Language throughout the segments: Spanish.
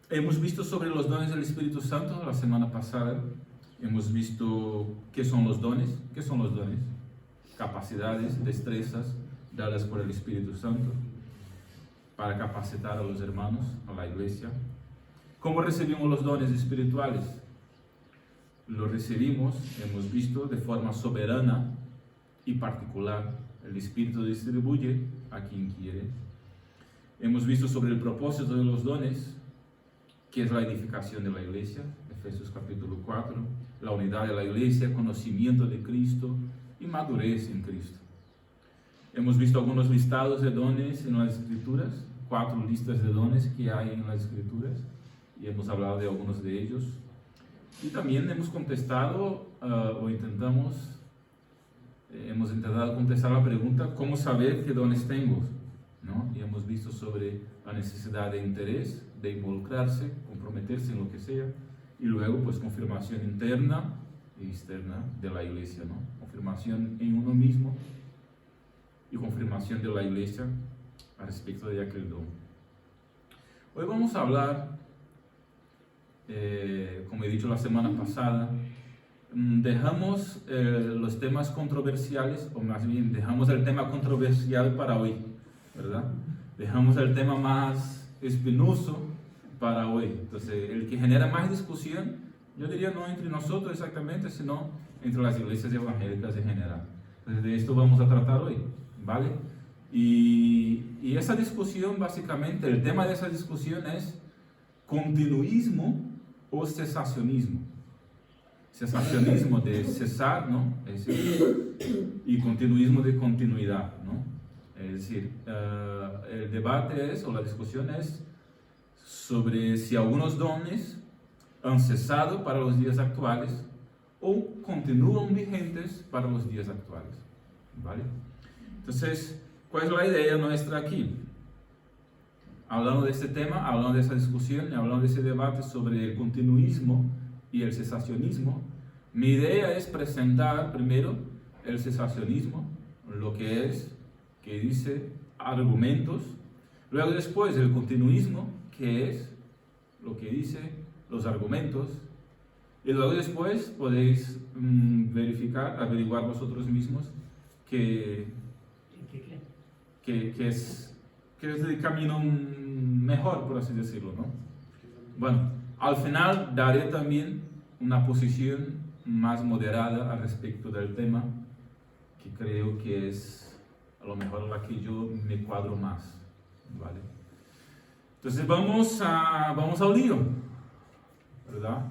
Hemos visto sobre los dones del Espíritu Santo la semana pasada. Hemos visto qué son los dones. ¿Qué son los dones? Capacidades, destrezas dadas por el Espíritu Santo para capacitar a los hermanos, a la iglesia. ¿Cómo recibimos los dones espirituales? Los recibimos, hemos visto, de forma soberana y particular. El Espíritu distribuye a quien quiere. Hemos visto sobre el propósito de los dones, que es la edificación de la iglesia, Efesios capítulo 4, la unidad de la iglesia, conocimiento de Cristo y madurez en Cristo. Hemos visto algunos listados de dones en las Escrituras, 4 listas de dones que hay en las Escrituras, y hemos hablado de algunos de ellos. Y también hemos contestado, hemos intentado contestar la pregunta, ¿cómo saber qué dones tengo? ¿No? Y hemos visto sobre la necesidad de interés, de involucrarse, comprometerse en lo que sea, y luego pues confirmación interna y externa de la iglesia, ¿no? Confirmación en uno mismo y confirmación de la iglesia al respecto de aquel don. Hoy vamos a hablar, como he dicho la semana pasada, dejamos los temas controversiales, o más bien dejamos el tema controversial para hoy, ¿verdad? Dejamos el tema más espinoso para hoy. Entonces, el que genera más discusión, yo diría no entre nosotros exactamente, sino entre las iglesias evangélicas en general. Entonces, de esto vamos a tratar hoy, ¿vale? Y esa discusión, básicamente, el tema de esa discusión es continuismo o cesacionismo. Cesacionismo de cesar, ¿no? Es decir, y continuismo de continuidad, ¿no? Es decir, el debate es, o la discusión es, sobre si algunos dones han cesado para los días actuales o continúan vigentes para los días actuales, ¿vale? Entonces, ¿cuál es la idea nuestra aquí? Hablando de este tema, hablando de esa discusión, hablando de ese debate sobre el continuismo y el cesacionismo, mi idea es presentar primero el cesacionismo, lo que es, que dice argumentos, luego después el continuismo, que es lo que dice los argumentos, y luego después podéis averiguar vosotros mismos que es el camino mejor, por así decirlo, ¿no? Bueno, al final daré también una posición más moderada al respecto del tema, que creo que es a lo mejor la que yo me cuadro más, ¿vale? Entonces vamos al lío, ¿verdad?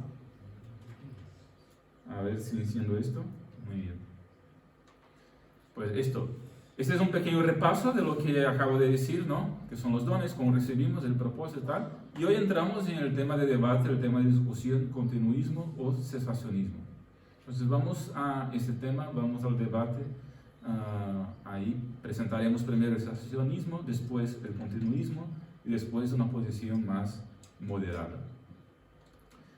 A ver, silenciando esto. Muy bien. Pues este es un pequeño repaso de lo que acabo de decir, ¿no? Que son los dones, cómo recibimos, el propósito y tal. Y hoy entramos en el tema de debate, el tema de discusión, continuismo o cesacionismo. Entonces vamos a este tema, vamos al debate. Ahí presentaremos primero el cesacionismo, después el continuismo y después una posición más moderada.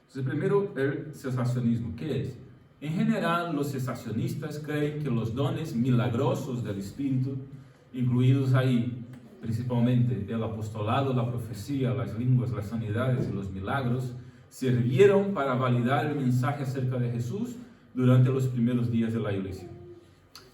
Entonces primero el cesacionismo. ¿Qué es? En general, los cesacionistas creen que los dones milagrosos del Espíritu, incluidos ahí principalmente el apostolado, la profecía, las lenguas, las sanidades y los milagros, sirvieron para validar el mensaje acerca de Jesús durante los primeros días de la iglesia.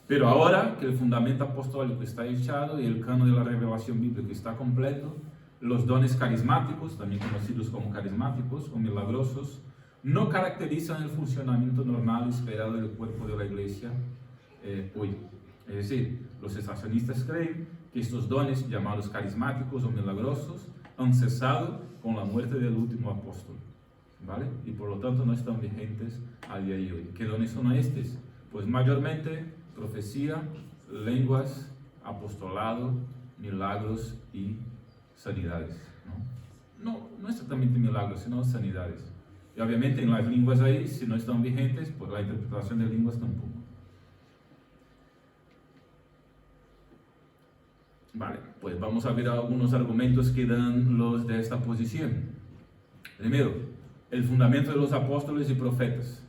Pero ahora que el fundamento apostólico está echado y el canon de la revelación bíblica está completo, los dones carismáticos, también conocidos como carismáticos o milagrosos, no caracterizan el funcionamiento normal esperado del cuerpo de la iglesia hoy. Es decir, los cesacionistas creen que estos dones llamados carismáticos o milagrosos han cesado con la muerte del último apóstol, ¿vale? Y por lo tanto no están vigentes a día de hoy. ¿Qué dones son estos? Pues mayormente profecía, lenguas, apostolado, milagros y sanidades, ¿no? No exactamente milagros, sino sanidades. Y obviamente en las lenguas ahí, si no están vigentes, pues la interpretación de lenguas tampoco. Vale, pues vamos a ver algunos argumentos que dan los de esta posición. Primero, el fundamento de los apóstoles y profetas.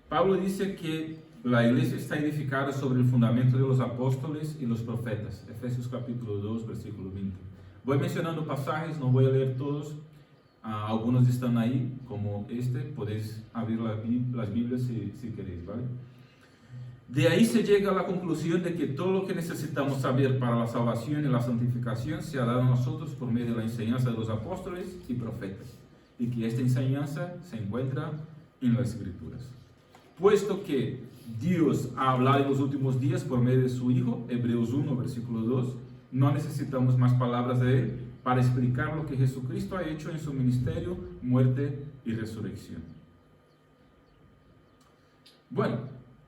Pablo dice que la iglesia está edificada sobre el fundamento de los apóstoles y los profetas. Efesios capítulo 2, versículo 20. Voy mencionando pasajes, no voy a leer todos. Algunos están ahí, como este. Podéis abrir las Biblias si queréis, ¿vale? De ahí se llega a la conclusión de que todo lo que necesitamos saber para la salvación y la santificación se ha dado a nosotros por medio de la enseñanza de los apóstoles y profetas, y que esta enseñanza se encuentra en las Escrituras. Puesto que Dios ha hablado en los últimos días por medio de su Hijo, Hebreos 1, versículo 2, no necesitamos más palabras de Él para explicar lo que Jesucristo ha hecho en su ministerio, muerte y resurrección. Bueno,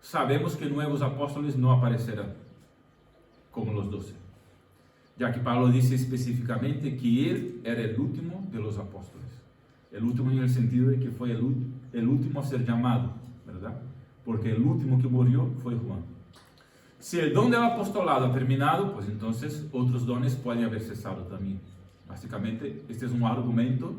sabemos que nuevos apóstoles no aparecerán como los 12, ya que Pablo dice específicamente que él era el último de los apóstoles. El último en el sentido de que fue el último a ser llamado, ¿verdad? Porque el último que murió fue Juan. Si el don del apostolado ha terminado, pues entonces otros dones pueden haber cesado también. Básicamente, este es un argumento,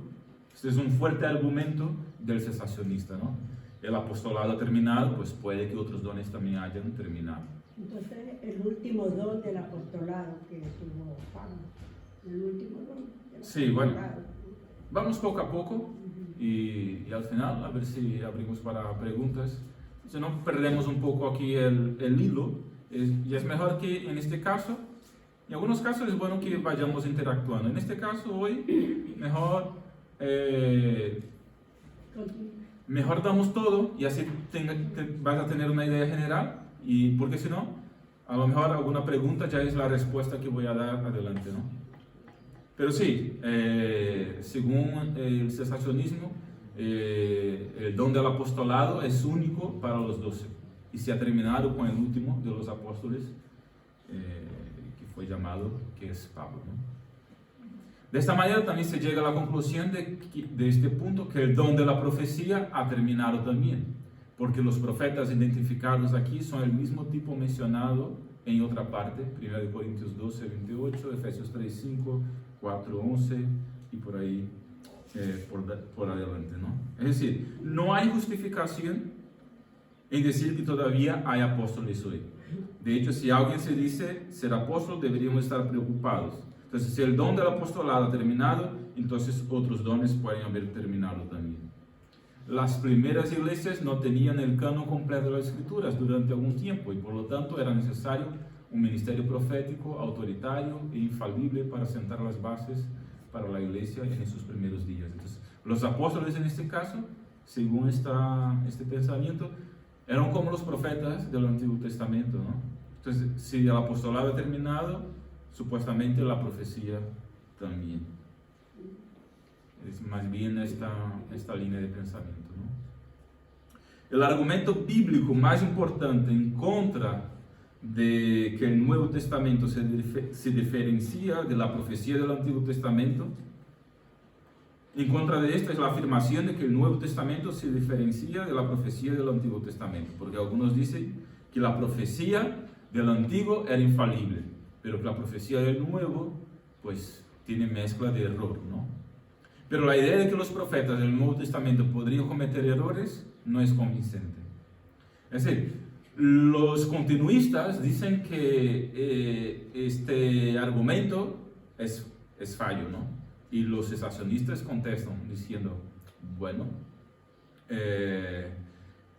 este es un fuerte argumento del cesacionista, ¿no? El apostolado ha terminado, pues puede que otros dones también hayan terminado. Entonces, el último don del apostolado que tuvo Pablo, el último don del apostolado. Sí, bueno, vamos poco a poco y al final a ver si abrimos para preguntas. Si no, perdemos un poco aquí el hilo. Y es mejor que en este caso, en algunos casos es bueno que vayamos interactuando. En este caso hoy, mejor damos todo y así vas a tener una idea general, y porque si no, a lo mejor alguna pregunta ya es la respuesta que voy a dar adelante, ¿no? Pero sí, según el cesacionismo, el don del apostolado es único para los 12 y se ha terminado con el último de los apóstoles, que fue llamado, que es Pablo, ¿no? De esta manera también se llega a la conclusión de este punto, que el don de la profecía ha terminado también, porque los profetas identificados aquí son el mismo tipo mencionado en otra parte, 1 Corintios 12, 28, Efesios 3, 5, 4, 11 y por ahí por adelante, ¿no? Es decir, no hay justificación en decir que todavía hay apóstoles hoy. De hecho, si alguien se dice ser apóstol, deberíamos estar preocupados. Entonces, si el don del apostolado ha terminado, entonces otros dones pueden haber terminado también. Las primeras iglesias no tenían el canon completo de las Escrituras durante algún tiempo y por lo tanto era necesario un ministerio profético, autoritario e infalible para sentar las bases para la iglesia en sus primeros días. Entonces, los apóstoles en este caso, según este pensamiento, eran como los profetas del Antiguo Testamento, ¿no? Entonces, si el apostolado ha terminado, supuestamente la profecía también. Es más bien esta línea de pensamiento, ¿no? El argumento bíblico más importante en contra de que el Nuevo Testamento se diferencia de la profecía del Antiguo Testamento, en contra de esto es la afirmación de que el Nuevo Testamento se diferencia de la profecía del Antiguo Testamento, porque algunos dicen que la profecía del Antiguo era infalible, pero que la profecía del Nuevo, pues, tiene mezcla de error, ¿no? Pero la idea de que los profetas del Nuevo Testamento podrían cometer errores no es convincente. Es decir, los continuistas dicen que este argumento es fallo, ¿no? Y los cesacionistas contestan diciendo, bueno,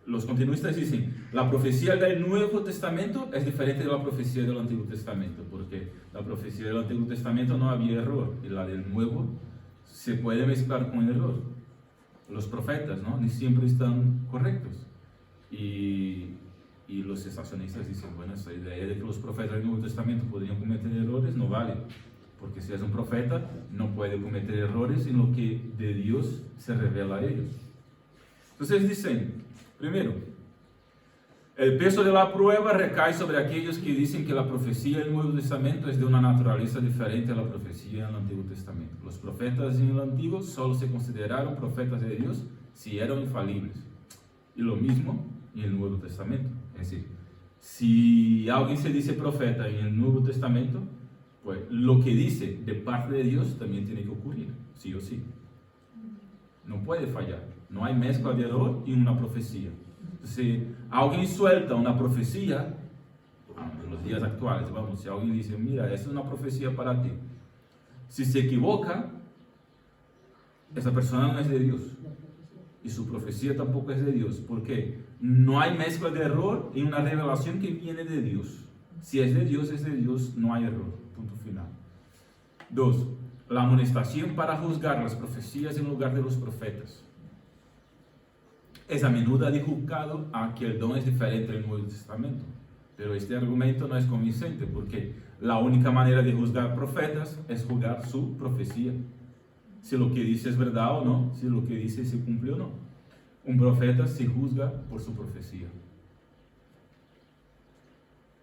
los continuistas dicen, la profecía del Nuevo Testamento es diferente de la profecía del Antiguo Testamento, porque la profecía del Antiguo Testamento no había error, y la del Nuevo se puede mezclar con el error. Los profetas, ¿no?, ni siempre están correctos. Y los cesacionistas dicen, bueno, esa idea de que los profetas del Nuevo Testamento podrían cometer errores no vale, porque si es un profeta no puede cometer errores en lo que de Dios se revela a ellos. Entonces dicen, primero, el peso de la prueba recae sobre aquellos que dicen que la profecía del Nuevo Testamento es de una naturaleza diferente a la profecía en el Antiguo Testamento. Los profetas en el Antiguo solo se consideraron profetas de Dios si eran infalibles. Y lo mismo en el Nuevo Testamento. Es decir, si alguien se dice profeta en el Nuevo Testamento, pues lo que dice de parte de Dios también tiene que ocurrir, sí o sí. No puede fallar. No hay mezcla de error y una profecía. Si alguien suelta una profecía, en los días actuales, vamos, si alguien dice, mira, esta es una profecía para ti, Si se equivoca, esa persona no es de Dios. Y su profecía tampoco es de Dios. ¿Por qué? No hay mezcla de error en una revelación que viene de Dios. Si es de Dios, no hay error. Punto final. 2. La amonestación para juzgar las profecías en lugar de los profetas. Es a menudo adjudicado a que el don es diferente en el Nuevo Testamento. Pero este argumento no es convincente porque la única manera de juzgar profetas es juzgar su profecía. Si lo que dice es verdad o no, si lo que dice se cumple o no. Un profeta se juzga por su profecía.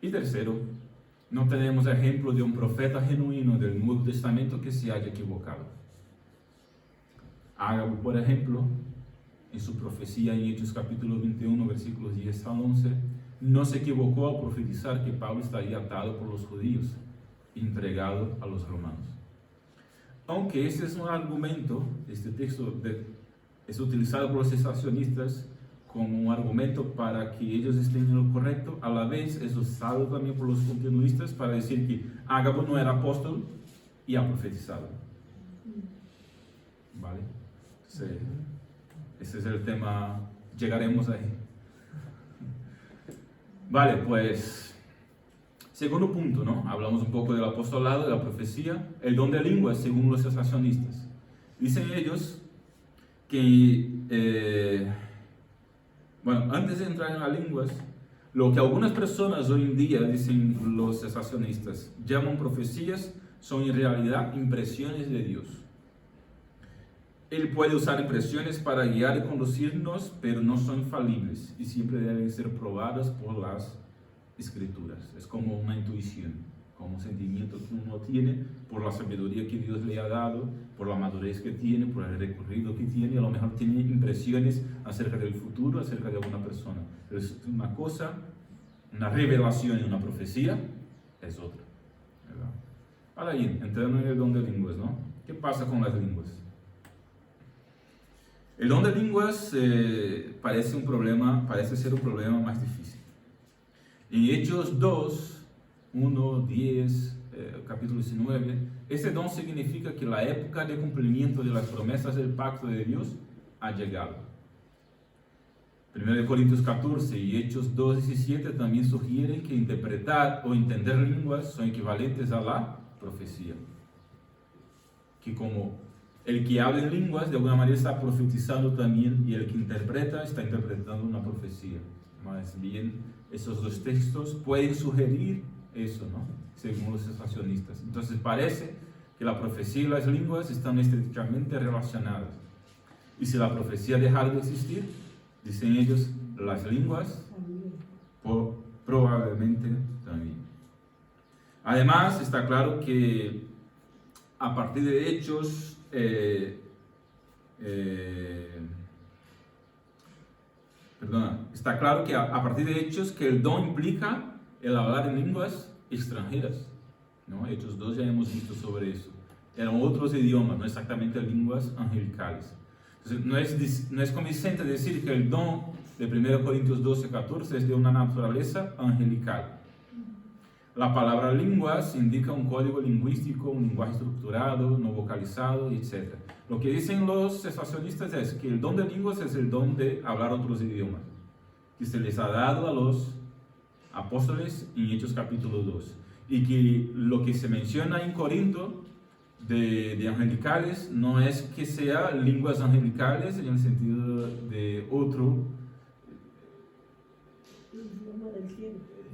Y tercero, no tenemos ejemplo de un profeta genuino del Nuevo Testamento que se haya equivocado. Ágabo, por ejemplo, en su profecía en Hechos capítulo 21, versículos 10 al 11, no se equivocó al profetizar que Pablo estaría atado por los judíos y entregado a los romanos. Aunque este es un argumento, este texto es utilizado por los cesacionistas como un argumento para que ellos estén en lo correcto, a la vez es usado también por los continuistas para decir que Ágabo no era apóstol y ha profetizado. ¿Vale? Sí. Ese es el tema, llegaremos ahí. Vale, pues, segundo punto, ¿no? Hablamos un poco del apostolado, de la profecía, el don de lenguas según los cesacionistas. Dicen ellos que, antes de entrar en las lenguas, lo que algunas personas hoy en día, dicen los cesacionistas, llaman profecías, son en realidad impresiones de Dios. Él puede usar impresiones para guiar y conducirnos, pero no son infalibles y siempre deben ser probadas por las escrituras. Es como una intuición, como un sentimiento que uno tiene por la sabiduría que Dios le ha dado, por la madurez que tiene, por el recorrido que tiene. A lo mejor tiene impresiones acerca del futuro, acerca de alguna persona. Pero es una cosa, una revelación y una profecía es otra, ¿verdad? Ahora bien, entrando en el don de lenguas, ¿no? ¿Qué pasa con las lenguas? El don de lenguas parece ser un problema más difícil. En Hechos 2, 1, 10, capítulo 19, este don significa que la época de cumplimiento de las promesas del pacto de Dios ha llegado. 1 Corintios 14 y Hechos 2, 17 también sugieren que interpretar o entender lenguas son equivalentes a la profecía. Que como el que habla en lenguas de alguna manera está profetizando también y el que interpreta está interpretando una profecía. Más bien, esos dos textos pueden sugerir eso, ¿no? Según los cesacionistas. Entonces parece que la profecía y las lenguas están estrechamente relacionadas. Y si la profecía dejara de existir, dicen ellos, las lenguas probablemente también. Además, está claro que a partir de Hechos, está claro que a partir de Hechos que el don implica el hablar en lenguas extranjeras, ¿no? Hechos 2 ya hemos visto sobre eso. Eran otros idiomas, no exactamente lenguas angelicales. Entonces, no es convincente decir que el don de 1 Corintios 12, 14 es de una naturaleza angelical. La palabra lenguas indica un código lingüístico, un lenguaje estructurado, no vocalizado, etc. Lo que dicen los cesacionistas es que el don de lenguas es el don de hablar otros idiomas, que se les ha dado a los apóstoles en Hechos capítulo 2. Y que lo que se menciona en Corinto de angelicales no es que sea lenguas angelicales en el sentido de otro.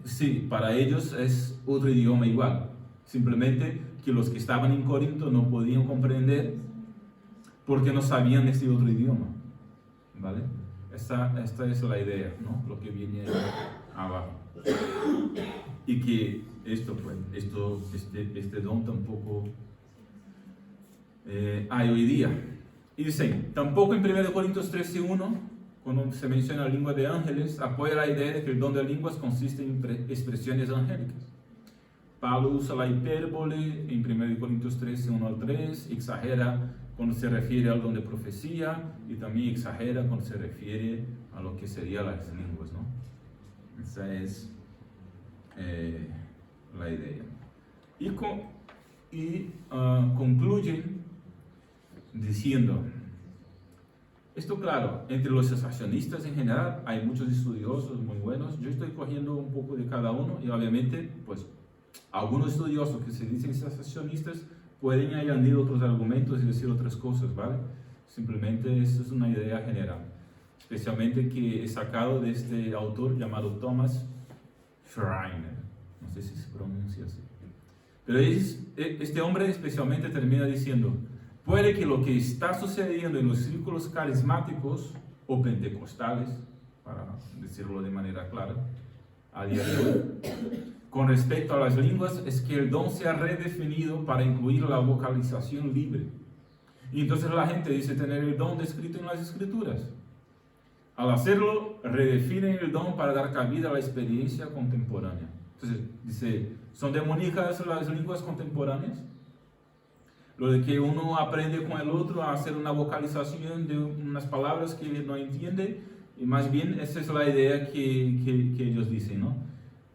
Sí, para ellos es otro idioma igual. Simplemente que los que estaban en Corinto no podían comprender porque no sabían este otro idioma. ¿Vale? Esta es la idea, ¿no? Lo que viene abajo. Y que este don tampoco hay hoy día. Y dicen, tampoco en 1 Corintios 13:1, cuando se menciona la lengua de ángeles, apoya la idea de que el don de lenguas consiste en expresiones angélicas. Pablo usa la hipérbole en 1 Corintios 13:1 al 3, exagera cuando se refiere al don de profecía y también exagera cuando se refiere a lo que serían las lenguas, ¿no? Esa es la idea. Y y concluyen diciendo, esto claro, entre los cesacionistas en general hay muchos estudiosos muy buenos, yo estoy cogiendo un poco de cada uno y obviamente pues algunos estudiosos que se dicen cesacionistas pueden añadir otros argumentos y decir otras cosas, ¿vale? Simplemente esto es una idea general, especialmente que he sacado de este autor llamado Thomas Schreiner, no sé si se pronuncia así. Pero este hombre especialmente termina diciendo, puede que lo que está sucediendo en los círculos carismáticos o pentecostales, para decirlo de manera clara, a día de hoy, con respecto a las lenguas, es que el don se ha redefinido para incluir la vocalización libre. Y entonces la gente dice tener el don descrito en las escrituras. Al hacerlo, redefinen el don para dar cabida a la experiencia contemporánea. Entonces, dice, ¿son demoníacas las lenguas contemporáneas? Lo de que uno aprende con el otro a hacer una vocalización de unas palabras que no entiende, y más bien esa es la idea que ellos dicen, ¿no?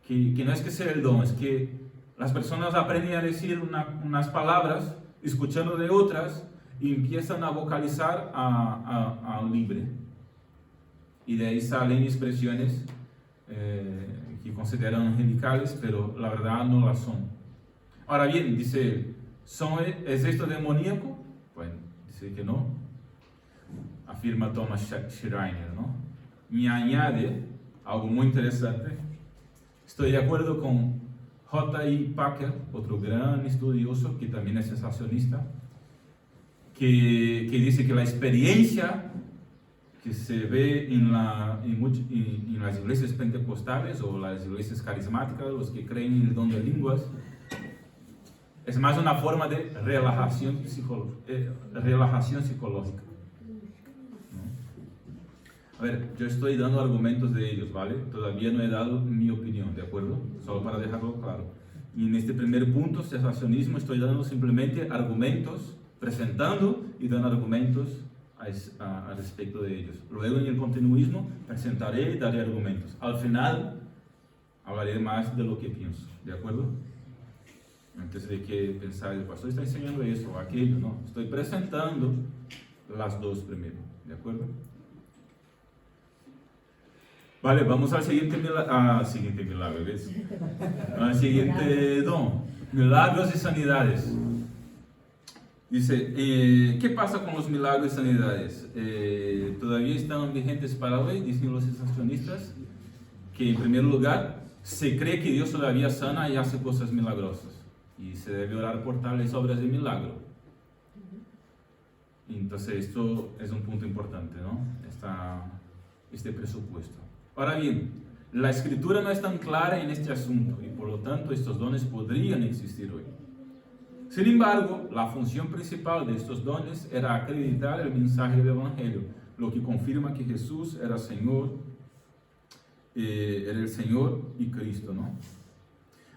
Que no es que sea el don, es que las personas aprenden a decir unas palabras, escuchando de otras, y empiezan a vocalizar a libre. Y de ahí salen expresiones que consideran angelicales, pero la verdad no las son. Ahora bien, dice él, ¿es esto demoníaco? Bueno, dice que no. Afirma Thomas Schreiner, ¿no? Y añade algo muy interesante. Estoy de acuerdo con J.I. Packer, otro gran estudioso que también es sensacionista, que dice que la experiencia que se ve en las iglesias pentecostales o las iglesias carismáticas, los que creen en el don de lenguas, es más una forma de relajación psicológica. A ver, yo estoy dando argumentos de ellos, ¿vale? Todavía no he dado mi opinión, ¿de acuerdo? Solo para dejarlo claro. Y en este primer punto, cesacionismo, estoy dando simplemente argumentos, presentando y dando argumentos a respecto de ellos. Luego en el continuismo presentaré y daré argumentos. Al final hablaré más de lo que pienso, ¿de acuerdo? Antes de que pensar, el pastor está enseñando eso o aquello, no. Estoy presentando las dos primero, ¿de acuerdo? Vale, vamos al siguiente milagro, ¿ves? Al siguiente don, milagros y sanidades. Dice, ¿qué pasa con los milagros y sanidades? ¿Todavía están vigentes para hoy? Dicen los sensacionistas, que en primer lugar, se cree que Dios todavía sana y hace cosas milagrosas. Y se debe orar por tales obras de milagro. Entonces, esto es un punto importante, ¿no? Este presupuesto. Ahora bien, la escritura no es tan clara en este asunto y por lo tanto estos dones podrían existir hoy. Sin embargo, la función principal de estos dones era acreditar el mensaje del Evangelio, lo que confirma que Jesús era Señor, era el Señor y Cristo, ¿no?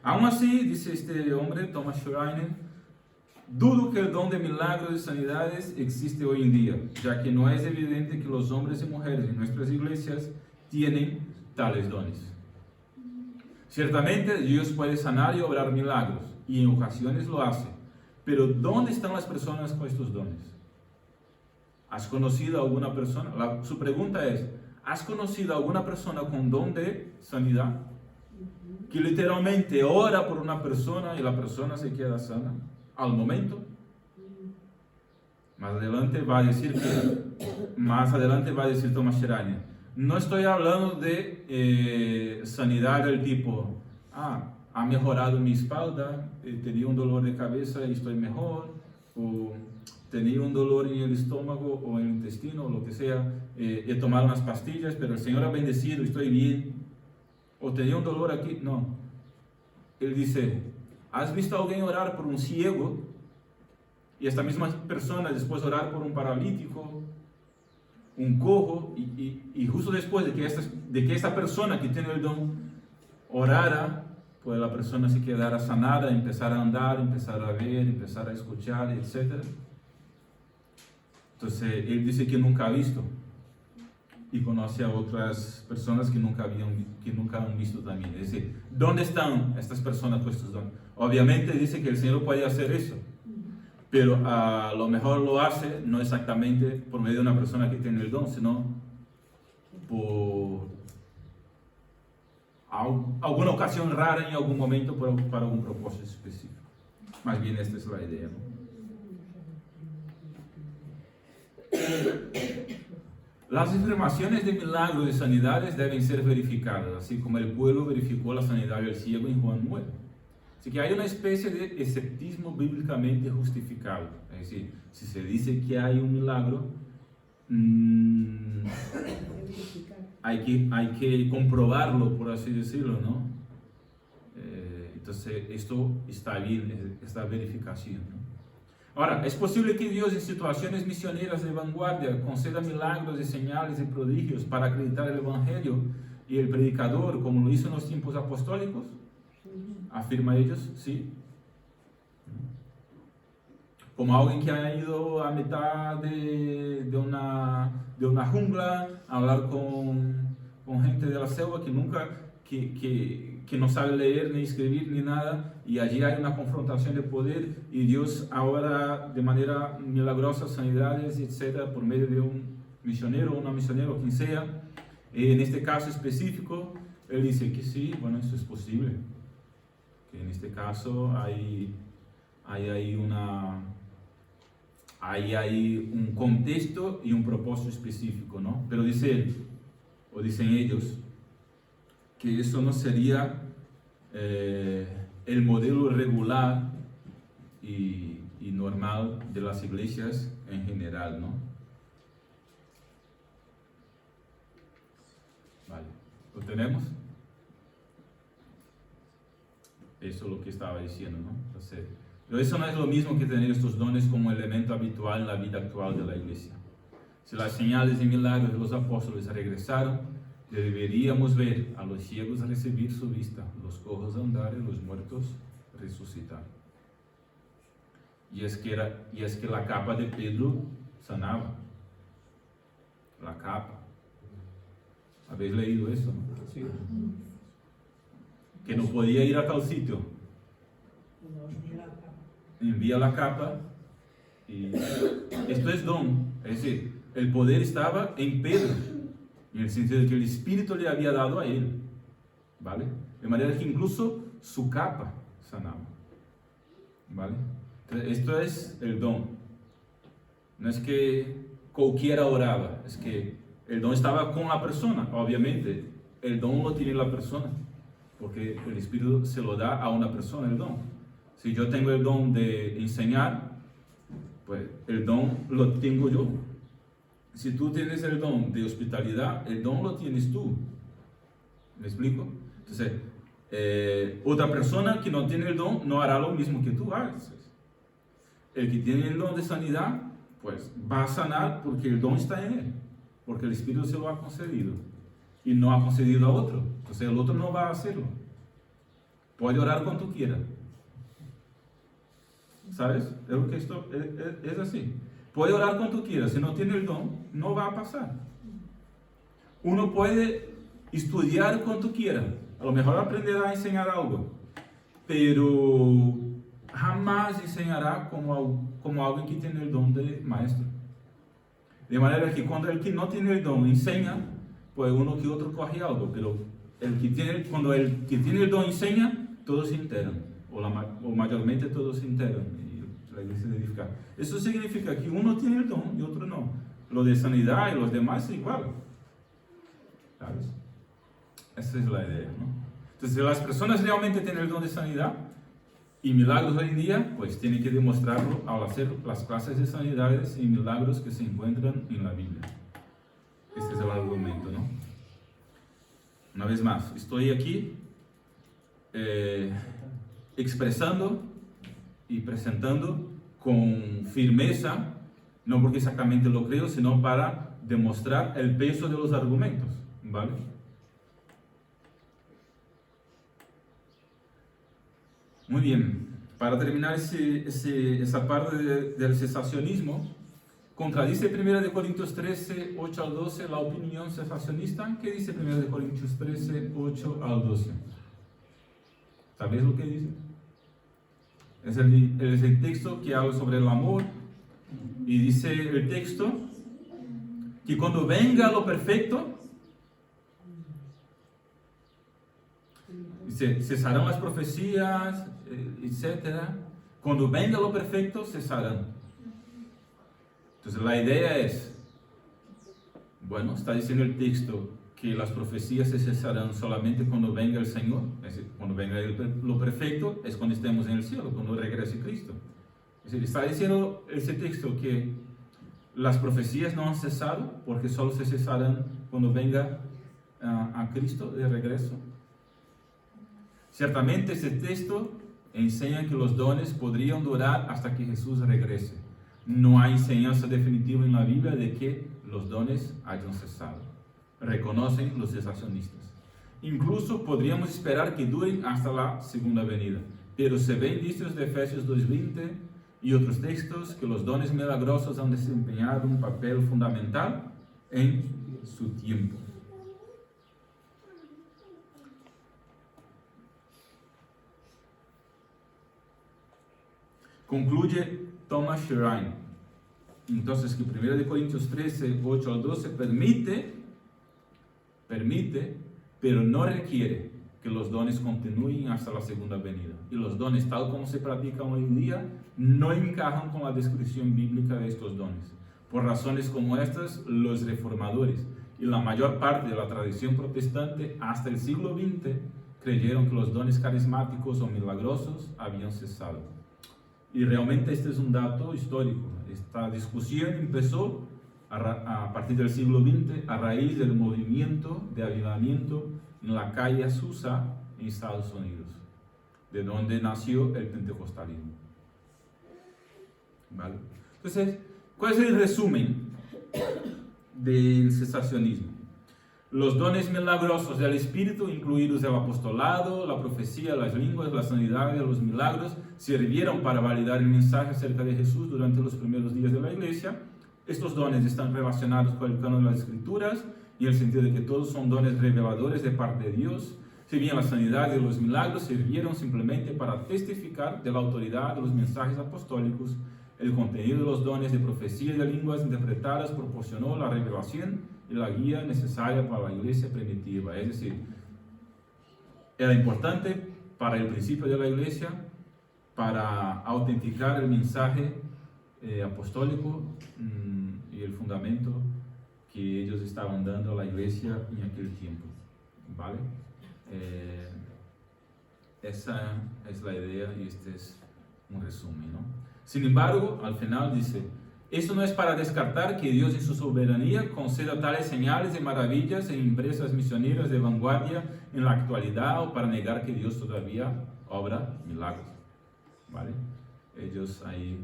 Aún así, dice este hombre, Thomas Schreiner, dudo que el don de milagros y sanidades existe hoy en día, ya que no es evidente que los hombres y mujeres en nuestras iglesias tienen tales dones. Ciertamente Dios puede sanar y obrar milagros, y en ocasiones lo hace, pero ¿dónde están las personas con estos dones? ¿Has conocido a alguna persona? Su pregunta es, ¿has conocido a alguna persona con don de sanidad? Que literalmente ora por una persona y la persona se queda sana al momento. Más adelante va a decir Thomas Schreiner, no estoy hablando de sanidad del tipo, ha mejorado mi espalda, tenía un dolor de cabeza y estoy mejor, o tenía un dolor en el estómago o en el intestino, o lo que sea, he tomado unas pastillas, pero el Señor ha bendecido, estoy bien, o tenía un dolor aquí. No, él dice, ¿has visto a alguien orar por un ciego? Y esta misma persona después orar por un paralítico, un cojo, y justo después de que esta persona que tiene el don orara, pues la persona se quedara sanada, empezar a andar, empezar a ver, empezar a escuchar, etc. Entonces él dice que nunca ha visto y conoce a otras personas que nunca han visto también. Es decir, ¿dónde están estas personas con estos dones? Obviamente dice que el Señor puede hacer eso, pero a lo mejor lo hace no exactamente por medio de una persona que tiene el don, sino por alguna ocasión rara en algún momento para algún propósito específico. Más bien esta es la idea, ¿no? Las afirmaciones de milagros y sanidades deben ser verificadas, así como el pueblo verificó la sanidad del ciego en Juan 9. Así que hay una especie de escepticismo bíblicamente justificado. Es decir, si se dice que hay un milagro, hay que comprobarlo, por así decirlo, ¿no? Entonces, esto está bien, esta verificación, ¿no? Ahora, es posible que Dios en situaciones misioneras de vanguardia conceda milagros y señales y prodigios para acreditar el Evangelio y el predicador, como lo hizo en los tiempos apostólicos. Afirma ellos, sí. Como alguien que ha ido a mitad de una jungla a hablar con gente de la selva que nunca, que no sabe leer ni escribir ni nada, y allí hay una confrontación de poder y Dios ahora de manera milagrosa, sanidades, etcétera, por medio de un misionero o una misionera o quien sea. En este caso específico, él dice que sí, bueno, eso es posible. Que en este caso hay un contexto y un propósito específico, ¿no? Pero dice él, o dicen ellos, que eso no sería el modelo regular y normal de las iglesias en general, ¿no? Vale, ¿lo tenemos? Eso es lo que estaba diciendo, ¿no? Entonces, pero eso no es lo mismo que tener estos dones como elemento habitual en la vida actual de la iglesia. Si las señales y milagros de los apóstoles regresaron, deberíamos ver a los ciegos recibir su vista, los cojos andar y los muertos resucitar. Y es que la capa de Pedro sanaba. La capa. ¿Habéis leído eso, no? Sí. Que no podía ir a tal sitio. Envía la capa y esto es don. Es decir, el poder estaba en Pedro, en el sentido de que el Espíritu le había dado a él, ¿vale? De manera que incluso su capa sanaba, ¿vale? Entonces, esto es el don. No es que cualquiera oraba, es que el don estaba con la persona. Obviamente, el don lo tiene la persona, porque el Espíritu se lo da a una persona el don. Si yo tengo el don de enseñar, pues el don lo tengo yo. Si tú tienes el don de hospitalidad, el don lo tienes tú. ¿Me explico? Entonces, otra persona que no tiene el don no hará lo mismo que tú haces. El que tiene el don de sanidad, pues va a sanar porque el don está en él, porque el Espíritu se lo ha concedido y no ha concedido a otro. Entonces el otro no va a hacerlo. Puede orar cuando quiera. ¿Sabes? Es lo que esto es así. Puede orar cuando quiera, si no tiene el don, no va a pasar. Uno puede estudiar cuando quiera, a lo mejor aprenderá a enseñar algo, pero jamás enseñará como alguien que tiene el don de maestro. De manera que cuando el que no tiene el don enseña, pues uno que otro coge algo, pero cuando el que tiene el don enseña, todos se enteran, o mayormente todos se enteran. La iglesia edificada. Eso significa que uno tiene el don y otro no. Lo de sanidad y los demás es igual. ¿Sabes? Esa es la idea, ¿no? Entonces, si las personas realmente tienen el don de sanidad y milagros hoy en día, pues tienen que demostrarlo al hacer las clases de sanidades y milagros que se encuentran en la Biblia. Este es el argumento, ¿no? Una vez más, estoy aquí expresando y presentando con firmeza, no porque exactamente lo creo, sino para demostrar el peso de los argumentos, ¿vale? Muy bien, para terminar esa parte del cesacionismo, contradice 1 Corintios 13, 8 al 12 la opinión cesacionista. ¿Qué dice 1 Corintios 13, 8 al 12? ¿Sabéis lo que dice? Es el texto que habla sobre el amor. Y dice el texto que cuando venga lo perfecto, dice, cesarán las profecías, etc. Cuando venga lo perfecto, cesarán. Entonces la idea es, bueno, está diciendo el texto que las profecías se cesarán solamente cuando venga el Señor. Es decir, cuando venga lo perfecto es cuando estemos en el cielo, cuando regrese Cristo. Es decir, está diciendo ese texto que las profecías no han cesado porque solo se cesarán cuando venga a Cristo de regreso. Ciertamente este texto enseña que los dones podrían durar hasta que Jesús regrese. No hay enseñanza definitiva en la Biblia de que los dones hayan cesado. Reconocen los cesacionistas. Incluso podríamos esperar que duren hasta la segunda venida. Pero se ve en indicios de Efesios 2:20 y otros textos que los dones milagrosos han desempeñado un papel fundamental en su tiempo. Concluye Thomas Schrein. Entonces que 1 Corintios 13, 8 al 12 permite, pero no requiere que los dones continúen hasta la segunda venida. Y los dones, tal como se practican hoy en día, no encajan con la descripción bíblica de estos dones. Por razones como estas, los reformadores y la mayor parte de la tradición protestante hasta el siglo XX creyeron que los dones carismáticos o milagrosos habían cesado. Y realmente este es un dato histórico. Esta discusión empezó a partir del siglo XX a raíz del movimiento de avivamiento en la calle Azusa en Estados Unidos, de donde nació el pentecostalismo. ¿Vale? Entonces, ¿cuál es el resumen del cesacionismo? Los dones milagrosos del Espíritu, incluidos el apostolado, la profecía, las lenguas, la sanidad y los milagros, sirvieron para validar el mensaje acerca de Jesús durante los primeros días de la Iglesia. Estos dones están relacionados con el canon de las Escrituras, y en el sentido de que todos son dones reveladores de parte de Dios. Si bien la sanidad y los milagros sirvieron simplemente para testificar de la autoridad de los mensajes apostólicos, el contenido de los dones de profecía y de lenguas interpretadas proporcionó la revelación y la guía necesaria para la iglesia primitiva. Es decir, era importante para el principio de la iglesia, para autenticar el mensaje apostólico y el fundamento que ellos estaban dando a la iglesia en aquel tiempo. ¿Vale? Esa es la idea y este es un resumen, ¿no? Sin embargo, al final dice, esto no es para descartar que Dios en su soberanía conceda tales señales y maravillas en empresas misioneras de vanguardia en la actualidad, o para negar que Dios todavía obra milagros. ¿Vale? Ellos ahí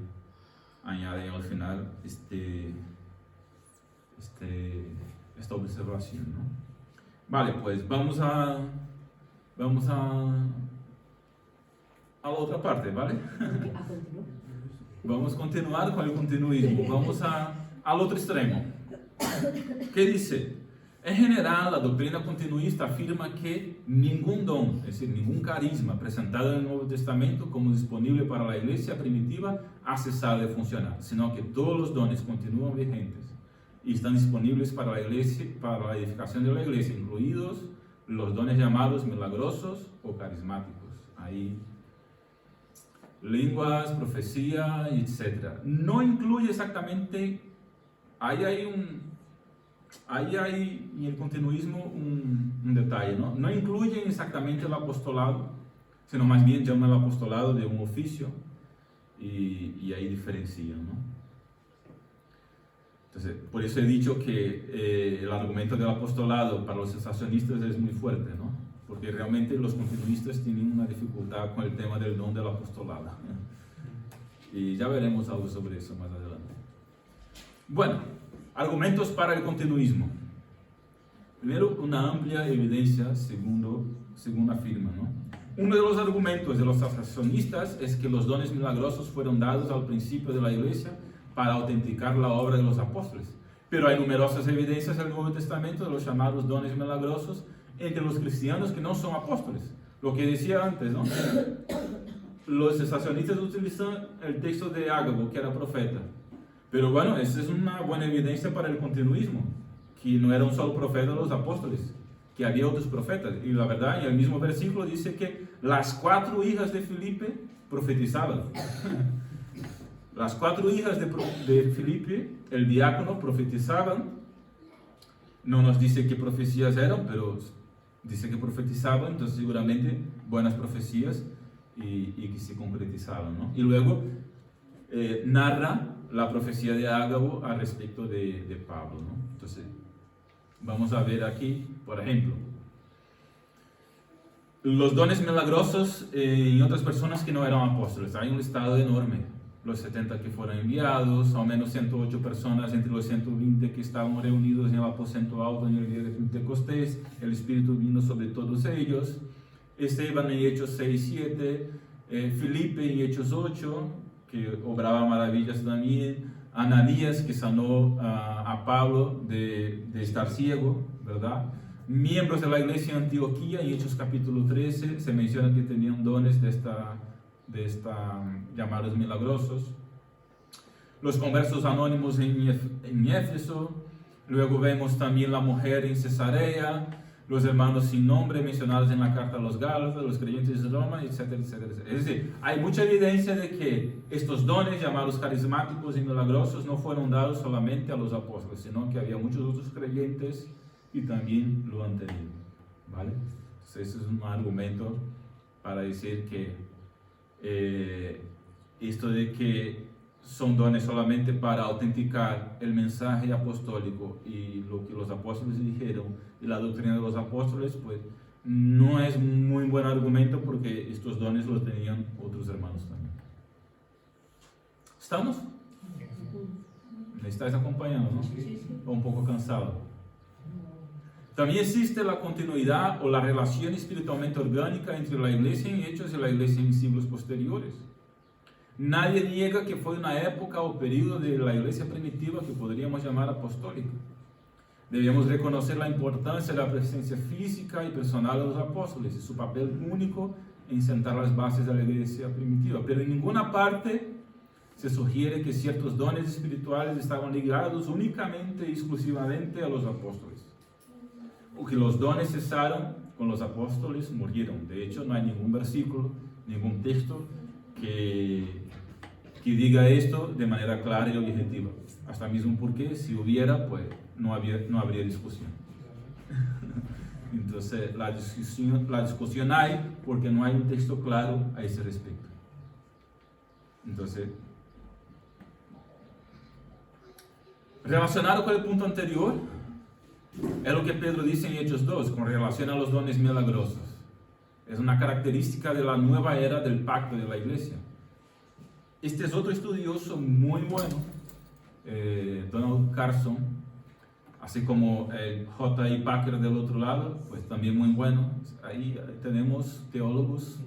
añaden al final esta observación, ¿no? Vale, pues vamos a la otra parte, ¿vale? Vamos a continuar con el continuismo. Vamos al otro extremo. ¿Qué dice? En general, la doctrina continuista afirma que ningún don, es decir, ningún carisma presentado en el Nuevo Testamento como disponible para la iglesia primitiva ha cesado de funcionar, sino que todos los dones continúan vigentes y están disponibles para la iglesia, para la edificación de la iglesia, incluidos los dones llamados milagrosos o carismáticos. Ahí lenguas, profecía, etc. No incluye exactamente, ahí hay en el continuismo un detalle, ¿no? No incluyen exactamente el apostolado, sino más bien llaman el apostolado de un oficio y ahí diferencian, ¿no? Entonces, por eso he dicho que el argumento del apostolado para los cesacionistas es muy fuerte, ¿no? Porque realmente los continuistas tienen una dificultad con el tema del don del apostolado. Y ya veremos algo sobre eso más adelante. Bueno, argumentos para el continuismo. Primero, una amplia evidencia, según afirma, ¿no? Uno de los argumentos de los cesacionistas es que los dones milagrosos fueron dados al principio de la iglesia para autenticar la obra de los apóstoles. Pero hay numerosas evidencias en el Nuevo Testamento de los llamados dones milagrosos entre los cristianos que no son apóstoles. Lo que decía antes, ¿no? los estacionistas utilizan el texto de Ágabo, que era profeta. Pero bueno, esa es una buena evidencia para el continuismo, que no era un solo profeta de los apóstoles, que había otros profetas. Y la verdad, en el mismo versículo dice que las 4 hijas de Filipe profetizaban. Las 4 hijas de Filipe, el diácono, profetizaban. No nos dice qué profecías eran, pero dice que profetizaban, entonces seguramente buenas profecías y que se concretizaban, ¿no? Y luego narra la profecía de Ágabo al respecto de Pablo, ¿no? Entonces, vamos a ver aquí, por ejemplo, los dones milagrosos en otras personas que no eran apóstoles. Hay un listado enorme. Los 70 que fueron enviados, al menos 108 personas entre los 120 que estaban reunidos en el aposento alto en el día de Pentecostés. El Espíritu vino sobre todos ellos. Esteban en Hechos 6, 7. Filipe en Hechos 8, que obraba maravillas también. Ananías, que sanó a Pablo de estar ciego, ¿verdad? Miembros de la iglesia en Antioquía, en Hechos capítulo 13, se menciona que tenían dones de esta llamados milagrosos. Los conversos anónimos en Éfeso. Luego vemos también la mujer en Cesarea, los hermanos sin nombre mencionados en la carta a los Gálatas, los creyentes de Roma, etcétera, etcétera, etcétera. Es decir, hay mucha evidencia de que estos dones llamados carismáticos y milagrosos no fueron dados solamente a los apóstoles, sino que había muchos otros creyentes y también lo han tenido, ¿vale? Entonces ese es un argumento para decir que esto de que son dones solamente para autenticar el mensaje apostólico y lo que los apóstoles dijeron y la doctrina de los apóstoles, pues no es muy buen argumento, porque estos dones los tenían otros hermanos también. ¿Estamos? ¿Me estáis acompañando, no? ¿O un poco cansado? También existe la continuidad o la relación espiritualmente orgánica entre la iglesia en Hechos y la iglesia en siglos posteriores. Nadie niega que fue una época o periodo de la iglesia primitiva que podríamos llamar apostólica. Debemos reconocer la importancia de la presencia física y personal de los apóstoles y su papel único en sentar las bases de la iglesia primitiva. Pero en ninguna parte se sugiere que ciertos dones espirituales estaban ligados únicamente y exclusivamente a los apóstoles, o que los dones cesaron con los apóstoles, murieron. De hecho, no hay ningún versículo, ningún texto que diga esto de manera clara y objetiva. Hasta mismo porque si hubiera, pues no habría discusión. Entonces la discusión hay porque no hay un texto claro a ese respecto. Entonces, relacionado con el punto anterior, es lo que Pedro dice en Hechos 2 con relación a los dones milagrosos. Es una característica de la nueva era del pacto de la iglesia. Este es otro estudioso muy bueno, Donald Carson, así como J.I. Packer del otro lado, pues también muy bueno. Ahí tenemos teólogos,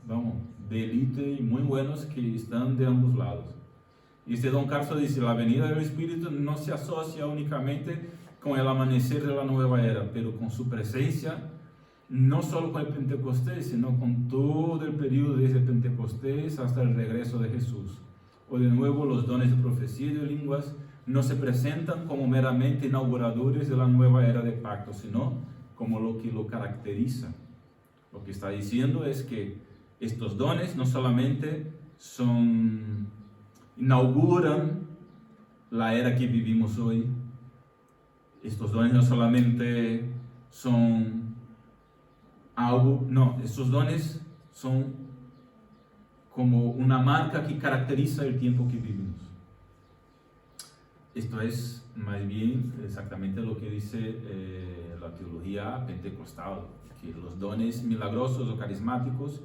vamos, de élite y muy buenos que están de ambos lados. Y este Don Carson dice: la venida del Espíritu no se asocia únicamente con el amanecer de la nueva era, pero con su presencia, no solo con el Pentecostés, sino con todo el periodo desde Pentecostés hasta el regreso de Jesús. O de nuevo, los dones de profecía y de lenguas no se presentan como meramente inauguradores de la nueva era de pacto, sino como lo que lo caracteriza. Lo que está diciendo es que estos dones no solamente inauguran la era que vivimos hoy, estos dones no solamente son algo, no, estos dones son como una marca que caracteriza el tiempo que vivimos. Esto es más bien exactamente lo que dice la teología pentecostal, que los dones milagrosos o carismáticos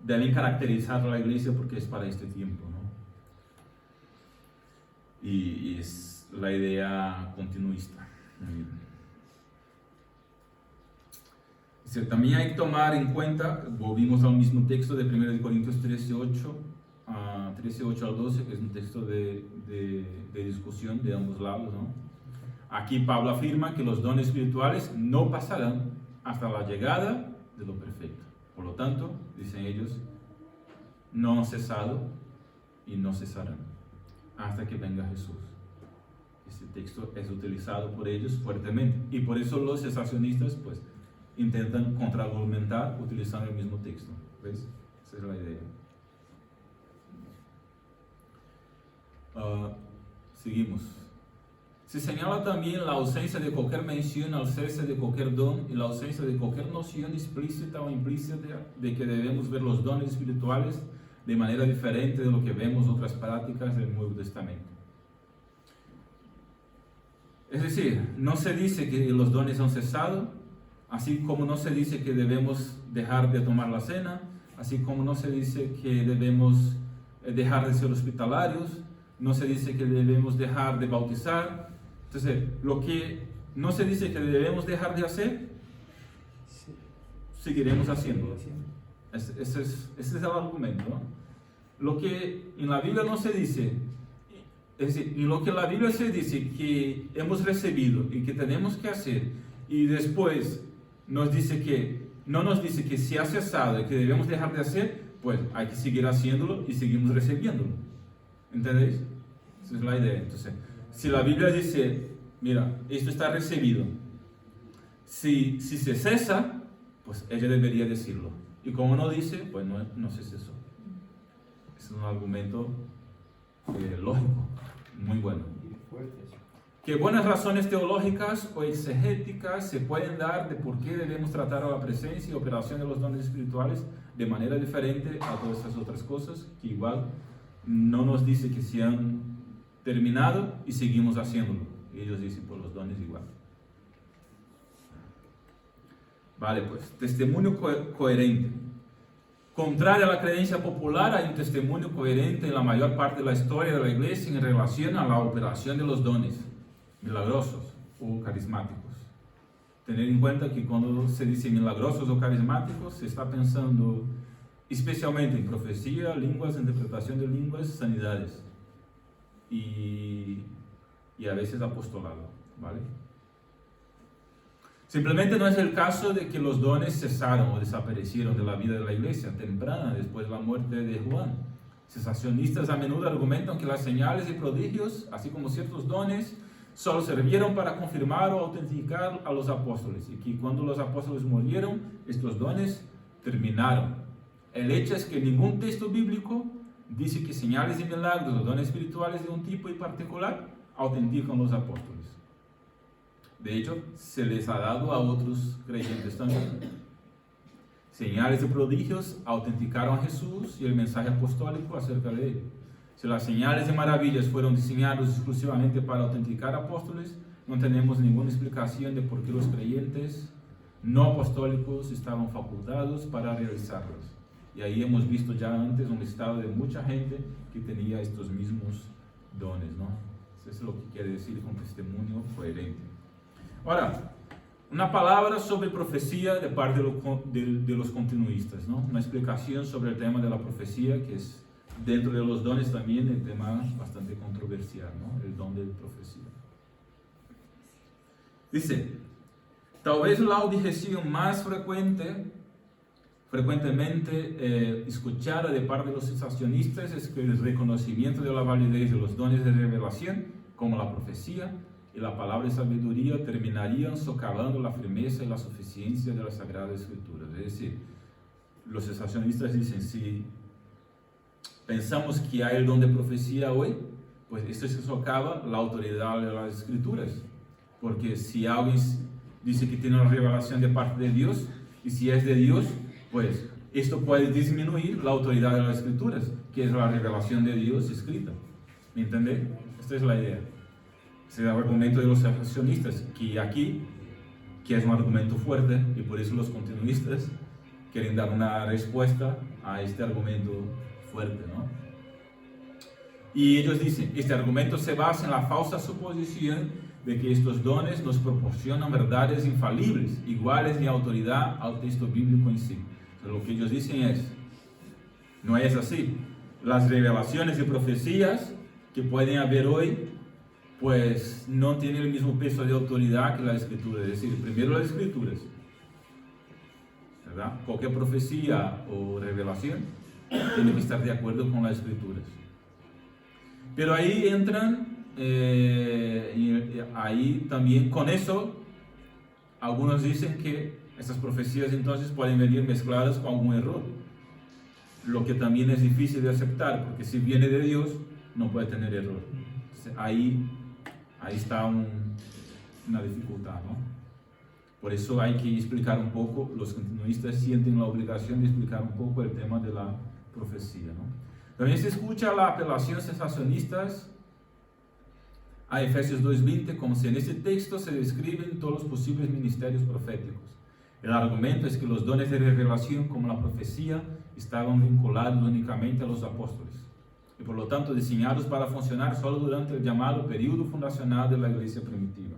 deben caracterizar a la iglesia porque es para este tiempo, ¿no? Y es la idea continuista. También hay que tomar en cuenta, volvimos al mismo texto de 1 Corintios 13:8 al 12, que es un texto de discusión de ambos lados, ¿no? Aquí Pablo afirma que los dones espirituales no pasarán hasta la llegada de lo perfecto. Por lo tanto, dicen ellos, no han cesado y no cesarán hasta que venga Jesús. Este texto es utilizado por ellos fuertemente y por eso los cesacionistas pues intentan contraargumentar utilizando el mismo texto. ¿Ves? Esa es la idea. Seguimos. Se señala también la ausencia de cualquier mención al cese de cualquier don y la ausencia de cualquier noción explícita o implícita de que debemos ver los dones espirituales de manera diferente de lo que vemos otras prácticas del Nuevo Testamento. Es decir, no se dice que los dones han cesado, así como no se dice que debemos dejar de tomar la cena, así como no se dice que debemos dejar de ser hospitalarios, no se dice que debemos dejar de bautizar. Entonces, lo que no se dice que debemos dejar de hacer, seguiremos haciéndolo. Ese es el argumento, ¿no? Lo que en la Biblia no se dice, es decir, en lo que en la Biblia se dice que hemos recibido y que tenemos que hacer, y después nos dice que, no nos dice que se ha cesado y que debemos dejar de hacer, pues hay que seguir haciéndolo y seguimos recibiéndolo. ¿Entendéis? Esa es la idea. Entonces, si la Biblia dice, mira, esto está recibido, si se cesa, pues ella debería decirlo. Y como no dice, pues no se cesó. Es un argumento lógico, muy bueno. ¿Qué buenas razones teológicas o exegéticas se pueden dar de por qué debemos tratar a la presencia y operación de los dones espirituales de manera diferente a todas esas otras cosas que igual no nos dice que se han terminado y seguimos haciéndolo? Ellos dicen por los dones igual. Vale, pues, testimonio coherente. Contrario a la creencia popular, hay un testimonio coherente en la mayor parte de la historia de la iglesia en relación a la operación de los dones milagrosos o carismáticos. Tener en cuenta que cuando se dice milagrosos o carismáticos, se está pensando especialmente en profecía, lenguas, interpretación de lenguas, sanidades y a veces apostolado, ¿vale? Simplemente no es el caso de que los dones cesaron o desaparecieron de la vida de la iglesia temprana después de la muerte de Juan. Cesacionistas a menudo argumentan que las señales y prodigios, así como ciertos dones, solo sirvieron para confirmar o autenticar a los apóstoles y que cuando los apóstoles murieron, estos dones terminaron. El hecho es que ningún texto bíblico dice que señales y milagros o dones espirituales de un tipo en particular autentican los apóstoles. De hecho, se les ha dado a otros creyentes también. Señales y prodigios autenticaron a Jesús y el mensaje apostólico acerca de él. Si las señales y maravillas fueron diseñadas exclusivamente para autenticar apóstoles, no tenemos ninguna explicación de por qué los creyentes no apostólicos estaban facultados para realizarlas. Y ahí hemos visto ya antes un listado de mucha gente que tenía estos mismos dones, ¿no? Eso es lo que quiere decir con testimonio coherente. Ahora, una palabra sobre profecía de parte de los continuistas, ¿no? Una explicación sobre el tema de la profecía, que es dentro de los dones también el tema bastante controversial, ¿no? El don de profecía. Dice, tal vez la objeción más frecuentemente escuchada de parte de los cesacionistas es que el reconocimiento de la validez de los dones de revelación, como la profecía y la palabra de sabiduría, terminarían socavando la firmeza y la suficiencia de las Sagradas Escrituras. Es decir, los cesacionistas dicen, si pensamos que hay el don de profecía hoy, pues esto se socava la autoridad de las Escrituras. Porque si alguien dice que tiene una revelación de parte de Dios, y si es de Dios, pues esto puede disminuir la autoridad de las Escrituras, que es la revelación de Dios escrita. ¿Me entendéis? Esta es la idea. Ese es el argumento de los cesacionistas, que aquí, que es un argumento fuerte, y por eso los continuistas quieren dar una respuesta a este argumento fuerte, ¿no? Y ellos dicen, este argumento se basa en la falsa suposición de que estos dones nos proporcionan verdades infalibles, iguales de autoridad al texto bíblico en sí. Lo que ellos dicen es, no es así. Las revelaciones y profecías que pueden haber hoy, pues no tienen el mismo peso de autoridad que la Escritura. Es decir, primero las Escrituras, ¿verdad? Cualquier profecía o revelación tiene que estar de acuerdo con las escrituras. Pero ahí entran, y ahí también, con eso, algunos dicen que estas profecías entonces pueden venir mezcladas con algún error, lo que también es difícil de aceptar, porque si viene de Dios, no puede tener error. Entonces, ahí está una dificultad, ¿no? Por eso hay que explicar un poco, los continuistas sienten la obligación de explicar un poco el tema de la profecía, ¿no? También se escucha la apelación sensacionistas a Efesios 2:20, como si en este texto se describen todos los posibles ministerios proféticos. El argumento es que los dones de revelación, como la profecía, estaban vinculados únicamente a los apóstoles y por lo tanto diseñados para funcionar solo durante el llamado período fundacional de la iglesia primitiva.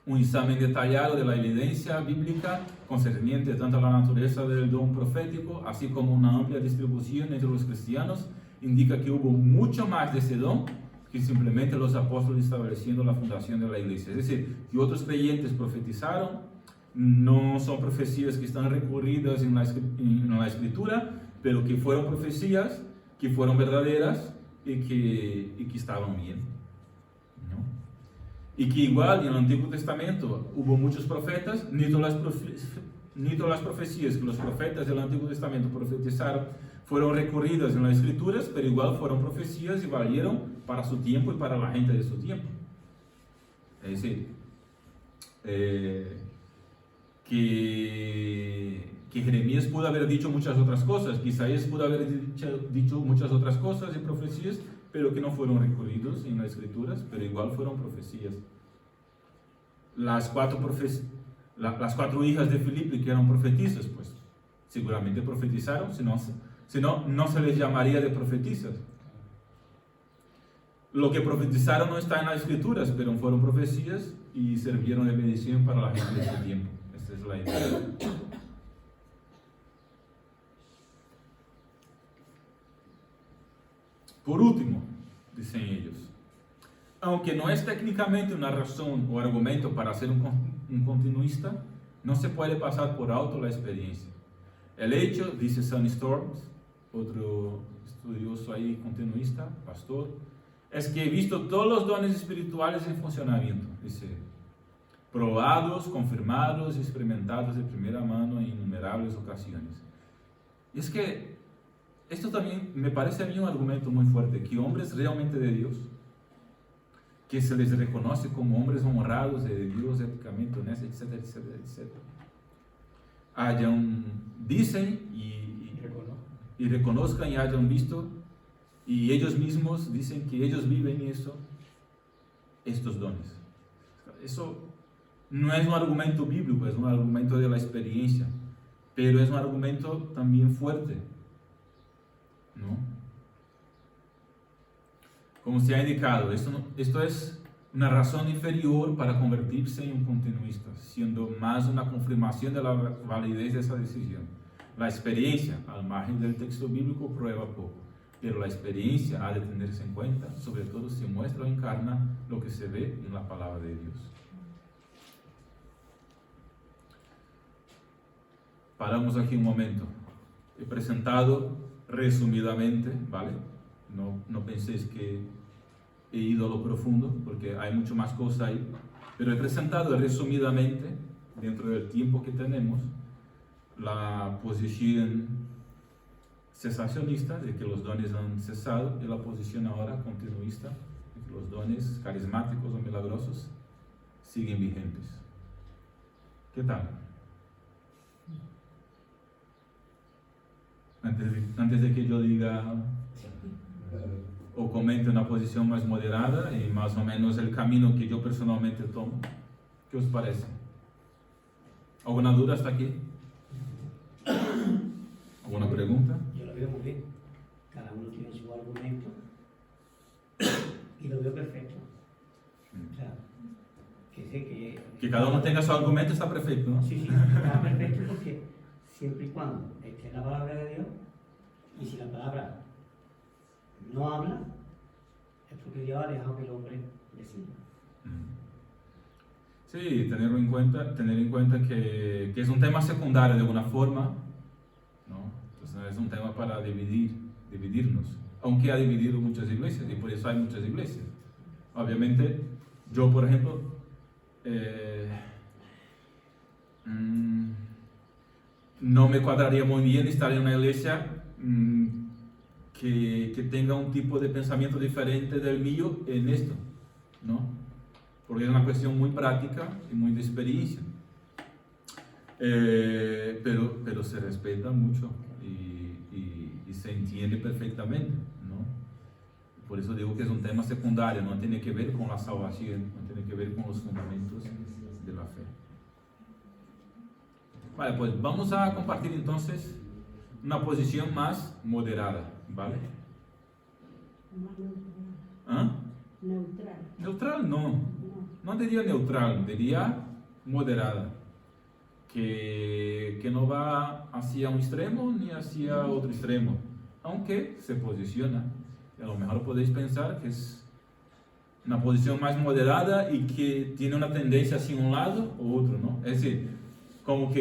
Un examen detallado de la evidencia bíblica concerniente tanto a la naturaleza del don profético, así como una amplia distribución entre los cristianos, indica que hubo mucho más de ese don que simplemente los apóstoles estableciendo la fundación de la iglesia. Es decir, que otros creyentes profetizaron, no son profecías que están recurridas en la escritura, pero que fueron profecías, que fueron verdaderas y que estaban bien, ¿no? Y que igual en el Antiguo Testamento hubo muchos profetas, ni todas las profecías que los profetas del Antiguo Testamento profetizaron fueron recurridas en las escrituras, pero igual fueron profecías y valieron para su tiempo y para la gente de su tiempo. Es decir, que Jeremías pudo haber dicho muchas otras cosas, que Isaías pudo haber dicho muchas otras cosas y profecías, pero que no fueron recurridos en las escrituras, pero igual fueron profecías. Las cuatro hijas de Filipe que eran profetisas, pues seguramente profetizaron, si no, no se les llamaría de profetisas. Lo que profetizaron no está en las escrituras, pero fueron profecías y sirvieron de bendición para la gente de ese tiempo. Esta es la idea. Por último, dicen ellos, aunque no es técnicamente una razón o argumento para ser un continuista, no se puede pasar por alto la experiencia. El hecho, dice Sonny Storms, otro estudioso ahí continuista, pastor, es que he visto todos los dones espirituales en funcionamiento, dice, probados, confirmados y experimentados de primera mano en innumerables ocasiones. Y es que esto también me parece a mí un argumento muy fuerte, que hombres realmente de Dios, que se les reconoce como hombres honrados de Dios, éticamente honestos, etcétera, etcétera, etcétera, dicen y reconozcan y hayan visto, y ellos mismos dicen que ellos viven estos dones. Eso no es un argumento bíblico, es un argumento de la experiencia, pero es un argumento también fuerte, ¿no? Como se ha indicado, esto es una razón inferior para convertirse en un continuista, siendo más una confirmación de la validez de esa decisión. La experiencia, al margen del texto bíblico, prueba poco, pero la experiencia ha de tenerse en cuenta, sobre todo si muestra o encarna lo que se ve en la palabra de Dios. Paramos aquí un momento. He presentado resumidamente, ¿vale? No penséis que he ido a lo profundo, porque hay mucho más cosas ahí, pero he presentado resumidamente, dentro del tiempo que tenemos, la posición cesacionista, de que los dones han cesado, y la posición ahora continuista, de que los dones carismáticos o milagrosos siguen vigentes. ¿Qué tal? Antes de que yo diga o comente una posición más moderada y más o menos el camino que yo personalmente tomo, ¿qué os parece? ¿Alguna duda hasta aquí? ¿Alguna pregunta? Yo lo veo muy bien. Cada uno tiene su argumento y lo veo perfecto. O sea, que sé que cada uno tenga su argumento está perfecto, ¿no? Sí, está perfecto porque siempre y cuando esté la palabra de Dios, y si la palabra no habla, es porque Dios ha dejado que el hombre decida. Sí, tener en cuenta que es un tema secundario de alguna forma, ¿no? es un tema para dividirnos, aunque ha dividido muchas iglesias y por eso hay muchas iglesias. Obviamente, yo por ejemplo, no me cuadraría muy bien estar en una iglesia que tenga un tipo de pensamiento diferente del mío en esto, ¿no? Porque es una cuestión muy práctica y muy de experiencia. Pero se respeta mucho y se entiende perfectamente, ¿no? Por eso digo que es un tema secundario, no tiene que ver con la salvación, no tiene que ver con los fundamentos de la fe. Vale, pues vamos a compartir entonces una posición más moderada, ¿vale? Más neutral. ¿Ah? Neutral. Neutral no, No. no diría neutral, diría moderada, que no va hacia un extremo ni hacia otro extremo, aunque se posiciona. Y a lo mejor podéis pensar que es una posición más moderada y que tiene una tendencia hacia un lado o otro, ¿no? Es decir, como que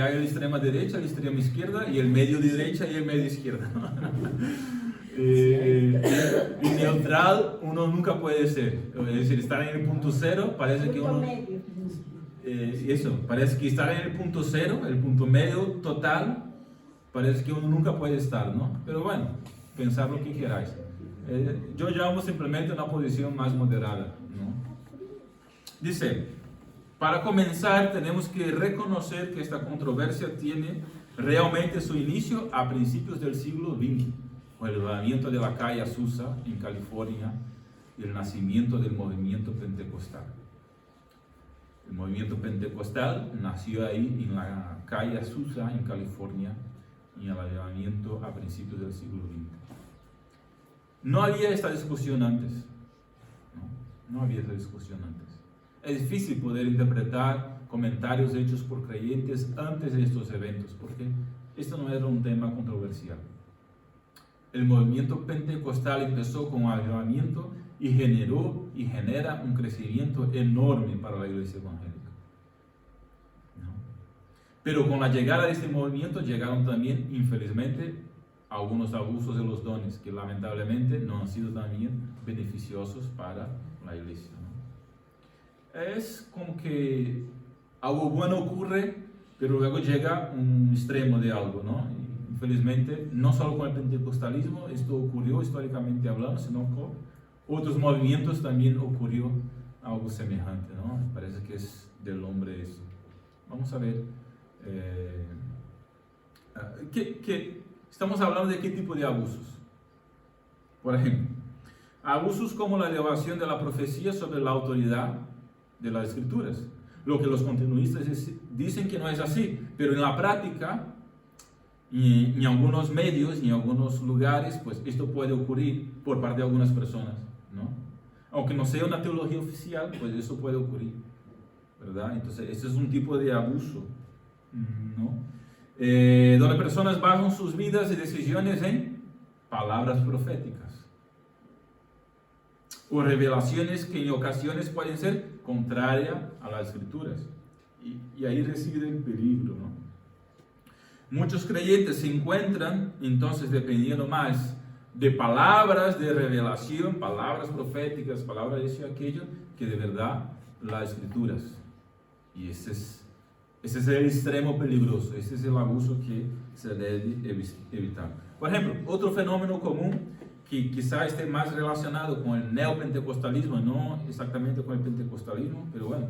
hay la extrema derecha, la extrema izquierda y el medio derecha y el medio izquierda, ¿no? Y neutral uno nunca puede ser, es decir, estar en el punto cero parece que Punto uno... medio. Eso, parece que estar en el punto cero, el punto medio total, parece que uno nunca puede estar, ¿no? Pero bueno, pensar lo que queráis. Yo llamo simplemente una posición más moderada, ¿no? Dice, para comenzar tenemos que reconocer que esta controversia tiene realmente su inicio a principios del siglo XX, con el levantamiento de la calle Azusa en California y el nacimiento del movimiento pentecostal. El movimiento pentecostal nació ahí en la calle Azusa en California en el avivamiento a principios del siglo XX. No había esta discusión antes, no había esta discusión antes. Es difícil poder interpretar comentarios hechos por creyentes antes de estos eventos, porque esto no era un tema controversial. El movimiento pentecostal empezó con avivamiento y genera un crecimiento enorme para la iglesia evangélica, ¿no? Pero con la llegada de este movimiento llegaron también, infelizmente, algunos abusos de los dones que lamentablemente no han sido también beneficiosos para la iglesia, ¿no? Es como que algo bueno ocurre, pero luego llega un extremo de algo, ¿no? Y infelizmente, no solo con el pentecostalismo, esto ocurrió históricamente hablando, sino con otros movimientos también ocurrió algo semejante, ¿no? Parece que es del hombre eso. Vamos a ver. Estamos hablando de qué tipo de abusos. Por ejemplo, abusos como la elevación de la profecía sobre la autoridad de las escrituras. Lo que los continuistas dicen que no es así, pero en la práctica, y en algunos medios, y en algunos lugares, pues esto puede ocurrir por parte de algunas personas, ¿no? Aunque no sea una teología oficial, pues eso puede ocurrir, ¿verdad? Entonces, ese es un tipo de abuso, ¿no? Donde personas basan sus vidas y decisiones en palabras proféticas o revelaciones que en ocasiones pueden ser contrarias a las escrituras, y ahí reside el peligro, ¿no? Muchos creyentes se encuentran entonces dependiendo más de palabras de revelación, palabras proféticas, palabras de eso y aquello, que de verdad las escrituras. Y ese es el extremo peligroso, ese es el abuso que se debe evitar. Por ejemplo, otro fenómeno común que quizá esté más relacionado con el neopentecostalismo, no exactamente con el pentecostalismo, pero bueno.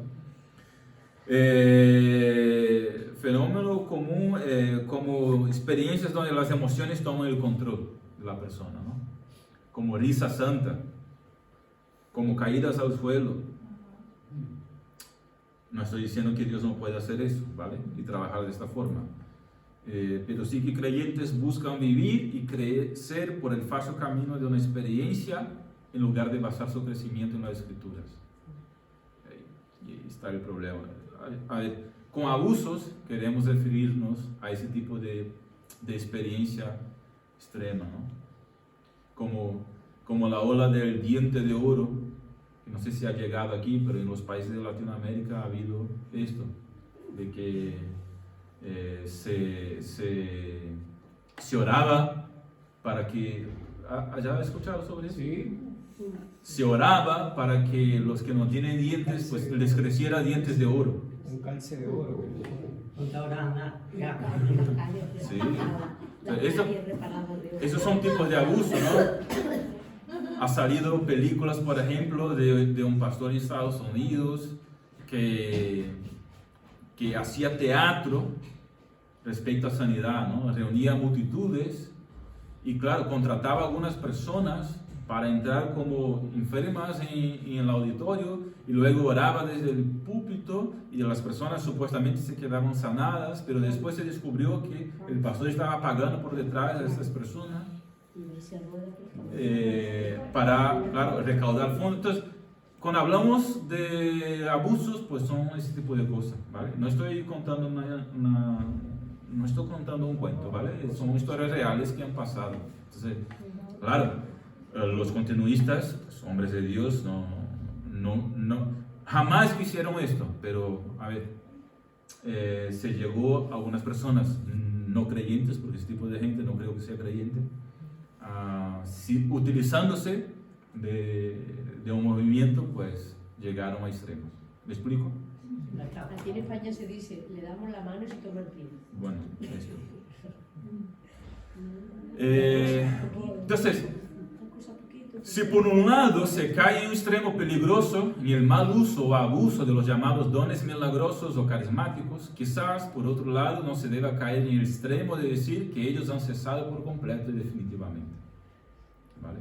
Fenómeno común como experiencias donde las emociones toman el control de la persona, ¿no? Como risa santa, como caídas al suelo. No estoy diciendo que Dios no puede hacer eso, ¿vale? Y trabajar de esta forma. Pero sí que creyentes buscan vivir y crecer por el falso camino de una experiencia en lugar de basar su crecimiento en las escrituras. Y ahí está el problema. A ver, con abusos queremos referirnos a ese tipo de experiencia extrema, ¿no? Como la ola del diente de oro, que no sé si ha llegado aquí, pero en los países de Latinoamérica ha habido esto, de que se oraba para que... ¿Ya has escuchado sobre eso? Sí. Se oraba para que los que no tienen dientes, pues les creciera dientes de oro. Un calce de oro. Sí. Esos son tipos de abuso, ¿no? Ha salido películas, por ejemplo, de un pastor en Estados Unidos que hacía teatro respecto a sanidad, ¿no? Reunía multitudes y, claro, contrataba a algunas personas para entrar como enfermas en el auditorio y luego oraba desde el púlpito y las personas supuestamente se quedaban sanadas, pero después se descubrió que el pastor estaba pagando por detrás a estas personas para, claro, recaudar fondos. Entonces, cuando hablamos de abusos, pues son ese tipo de cosas, ¿vale? No estoy contando no estoy contando un cuento, ¿vale? Son historias reales que han pasado. Entonces, claro, los continuistas, pues, hombres de Dios, jamás hicieron esto, pero, a ver, se llegó a algunas personas no creyentes, porque ese tipo de gente no creo que sea creyente, utilizándose de un movimiento, pues llegaron a extremos. ¿Me explico? Aquí en España se dice, le damos la mano y se toma el pie. Bueno, esto. Entonces, si por un lado se cae en un extremo peligroso en el mal uso o abuso de los llamados dones milagrosos o carismáticos, quizás por otro lado no se deba caer en el extremo de decir que ellos han cesado por completo y definitivamente. ¿Vale?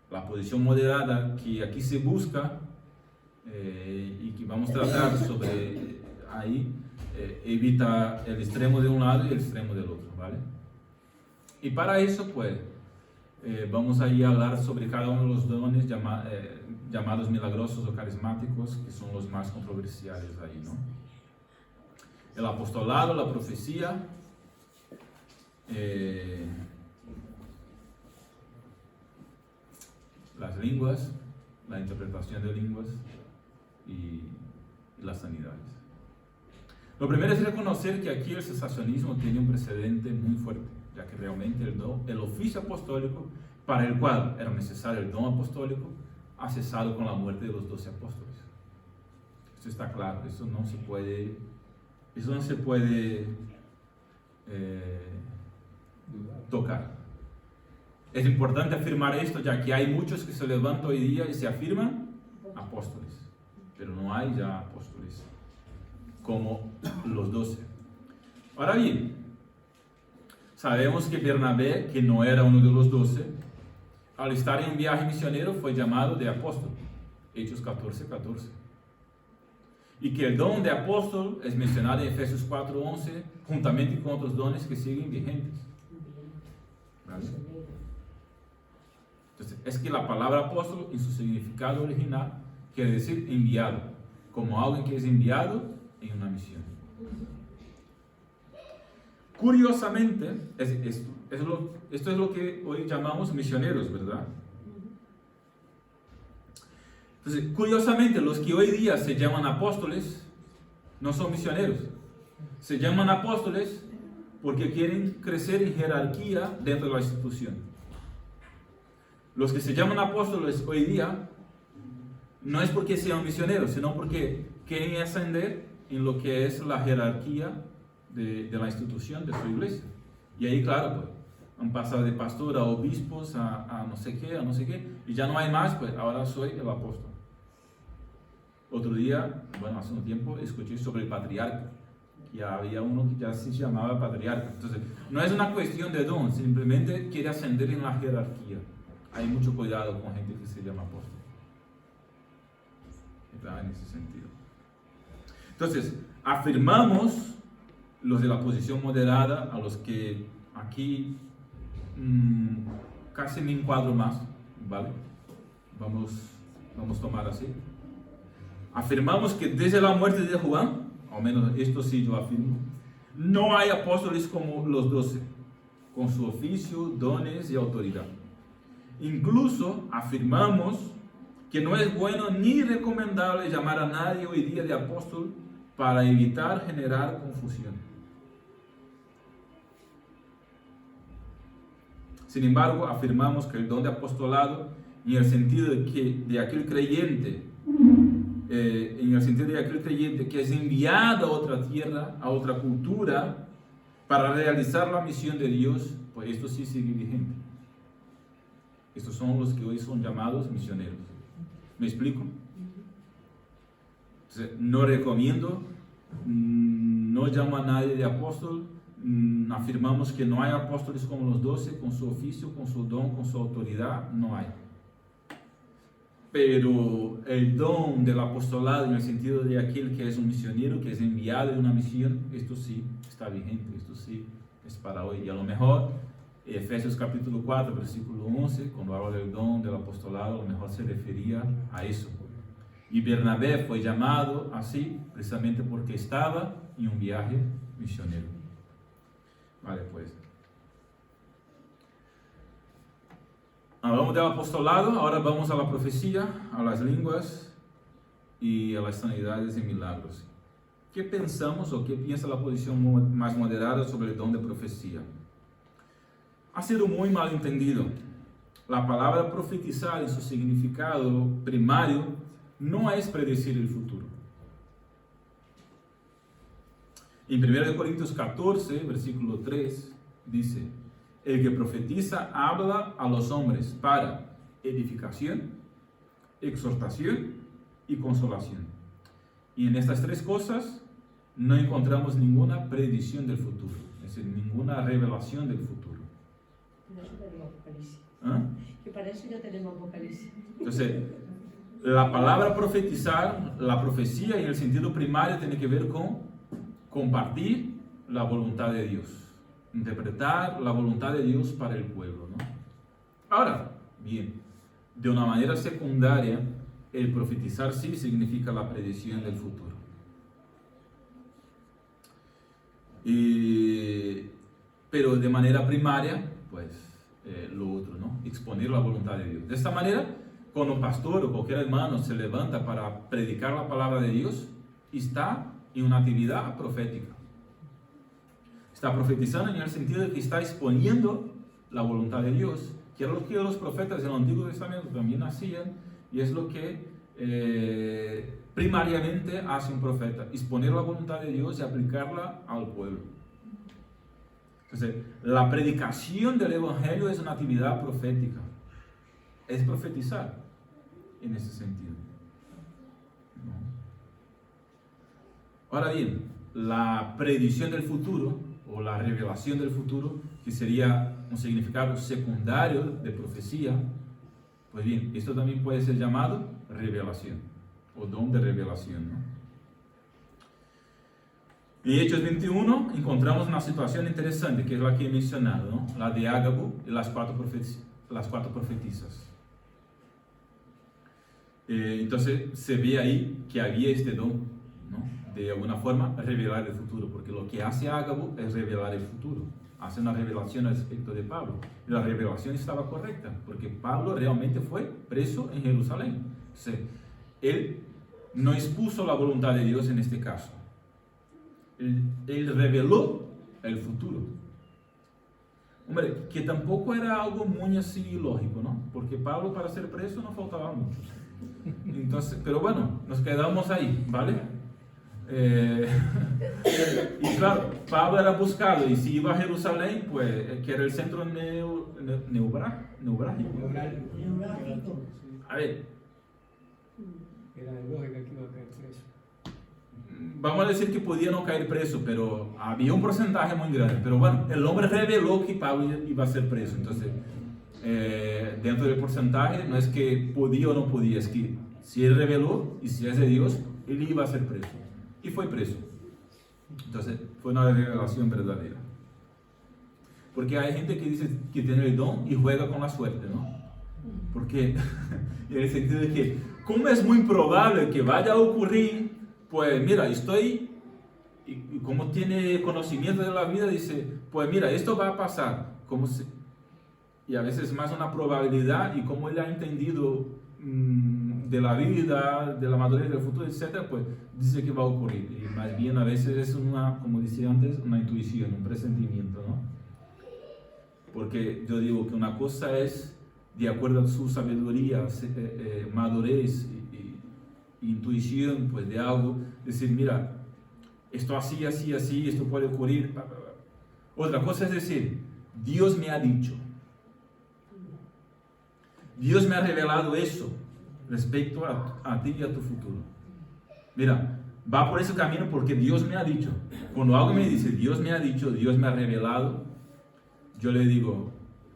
La posición moderada que aquí se busca y que vamos a tratar sobre ahí evita el extremo de un lado y el extremo del otro, ¿vale? Y para eso, pues, vamos a ir a hablar sobre cada uno de los dones llamados milagrosos o carismáticos, que son los más controversiales ahí, ¿no? El apostolado, la profecía, las lenguas, la interpretación de lenguas y las sanidades. Lo primero es reconocer que aquí el cesacionismo tiene un precedente muy fuerte, ya que realmente el oficio apostólico, para el cual era necesario el don apostólico, ha cesado con la muerte de los 12 apóstoles. Eso está claro, eso no se puede tocar. Es importante afirmar esto, ya que hay muchos que se levantan hoy día y se afirman apóstoles, pero no hay ya apóstoles como los 12. Ahora bien, sabemos que Bernabé, que no era uno de los 12, al estar en un viaje misionero fue llamado de apóstol, Hechos 14:14. Y que el don de apóstol es mencionado en Efesios 4:11, juntamente con otros dones que siguen vigentes. ¿Vale? Entonces, es que la palabra apóstol, en su significado original, quiere decir enviado, como alguien que es enviado en una misión. Curiosamente, esto es lo que hoy llamamos misioneros, ¿verdad? Entonces, curiosamente, los que hoy día se llaman apóstoles no son misioneros. Se llaman apóstoles porque quieren crecer en jerarquía dentro de la institución. Los que se llaman apóstoles hoy día no es porque sean misioneros, sino porque quieren ascender en lo que es la jerarquía de la institución de su iglesia. Y ahí, claro, pues, han pasado de pastor a obispos, a no sé qué, y ya no hay más, pues ahora soy el apóstol. Otro día, bueno, hace un tiempo, escuché sobre el patriarca. Ya había uno que ya se llamaba patriarca. Entonces, no es una cuestión de don, simplemente quiere ascender en la jerarquía. Hay mucho cuidado con gente que se llama apóstol. ¿Está? En ese sentido. Entonces, afirmamos los de la posición moderada, a los que aquí casi me encuadro más, ¿vale? Vamos a tomar así. Afirmamos que desde la muerte de Juan, al menos esto sí yo afirmo, no hay apóstoles como los 12, con su oficio, dones y autoridad. Incluso afirmamos que no es bueno ni recomendable llamar a nadie hoy día de apóstol para evitar generar confusión. Sin embargo, afirmamos que el don de apostolado, en el sentido de aquel creyente, que es enviado a otra tierra, a otra cultura, para realizar la misión de Dios, pues esto sí sigue vigente. Estos son los que hoy son llamados misioneros. ¿Me explico? Entonces, no recomiendo, no llamo a nadie de apóstol, afirmamos que no hay apóstoles como los 12, con su oficio, con su don, con su autoridad, no hay. Pero el don del apostolado, en el sentido de aquel que es un misionero, que es enviado en una misión, esto sí está vigente, esto sí es para hoy. Y a lo mejor, Efesios capítulo 4, versículo 11, cuando habla del don del apostolado, a lo mejor se refería a eso. Y Bernabé fue llamado así, precisamente porque estaba en un viaje misionero. Vale, pues. Hablamos del apostolado, ahora vamos a la profecía, a las lenguas y a las sanidades y milagros. ¿Qué pensamos o qué piensa la posición más moderada sobre el don de profecía? Ha sido muy mal entendido. La palabra profetizar en su significado primario no es predecir el futuro. En 1 Corintios 14, versículo 3, dice: el que profetiza habla a los hombres para edificación, exhortación y consolación. Y en estas tres cosas no encontramos ninguna predicción del futuro, es decir, ninguna revelación del futuro. No tenemos Apocalipsis. ¿Ah? Que para eso ya tenemos Apocalipsis. Entonces, la palabra profetizar, la profecía en el sentido primario tiene que ver con compartir la voluntad de Dios. Interpretar la voluntad de Dios para el pueblo, ¿no? Ahora, bien, de una manera secundaria, el profetizar sí significa la predicción del futuro. Pero de manera primaria, pues, lo otro, ¿no? Exponer la voluntad de Dios. De esta manera, cuando un pastor o cualquier hermano se levanta para predicar la palabra de Dios, está en una actividad profética. Está profetizando en el sentido de que está exponiendo la voluntad de Dios, que era lo que los profetas del Antiguo Testamento también hacían, y es lo que primariamente hace un profeta: exponer la voluntad de Dios y aplicarla al pueblo. Entonces, la predicación del Evangelio es una actividad profética, es profetizar en ese sentido, ¿no? Ahora bien, la predicción del futuro o la revelación del futuro, que sería un significado secundario de profecía, pues bien, esto también puede ser llamado revelación o don de revelación, ¿no? En Hechos 21 encontramos una situación interesante, que es la que he mencionado, ¿no? La de Ágabo y las cuatro profetisas. Entonces se ve ahí que había este don, ¿no? De alguna forma revelar el futuro, porque lo que hace Ágabo es revelar el futuro, hace una revelación al respecto de Pablo, y la revelación estaba correcta, porque Pablo realmente fue preso en Jerusalén. Entonces, él no expuso la voluntad de Dios en este caso, él reveló el futuro. Hombre, que tampoco era algo muy así lógico, ¿no? Porque Pablo, para ser preso no faltaba mucho. Entonces, pero bueno, nos quedamos ahí, ¿vale? Y claro, Pablo era buscado, y si iba a Jerusalén, pues, que era el centro neurálgico. A ver, Era de lógica que iba a caer preso. vamos a decir que podía no caer preso, pero había un porcentaje muy grande. Pero bueno, el hombre reveló que Pablo iba a ser preso. Entonces, dentro del porcentaje, no es que podía o no podía, es que si él reveló y si es de Dios, él iba a ser preso. Y fue preso. Entonces, fue una revelación verdadera. Porque hay gente que dice que tiene el don y juega con la suerte, ¿no? Porque, en el sentido de que, como es muy probable que vaya a ocurrir, pues mira, y como tiene conocimiento de la vida, dice, pues mira, esto va a pasar. Y a veces más una probabilidad, y como él ha entendido de la vida, de la madurez del futuro, etcétera, pues dice que va a ocurrir. Y más bien a veces es una, como decía antes, una intuición, un presentimiento, ¿no? Porque yo digo que una cosa es, de acuerdo a su sabiduría, madurez y intuición, pues de algo, decir, mira, esto así, así, así, esto puede ocurrir. Otra cosa es decir, Dios me ha dicho. Dios me ha revelado eso respecto a ti y a tu futuro. Mira, va por ese camino porque Dios me ha dicho. Cuando algo me dice, Dios me ha dicho, Dios me ha revelado, yo le digo,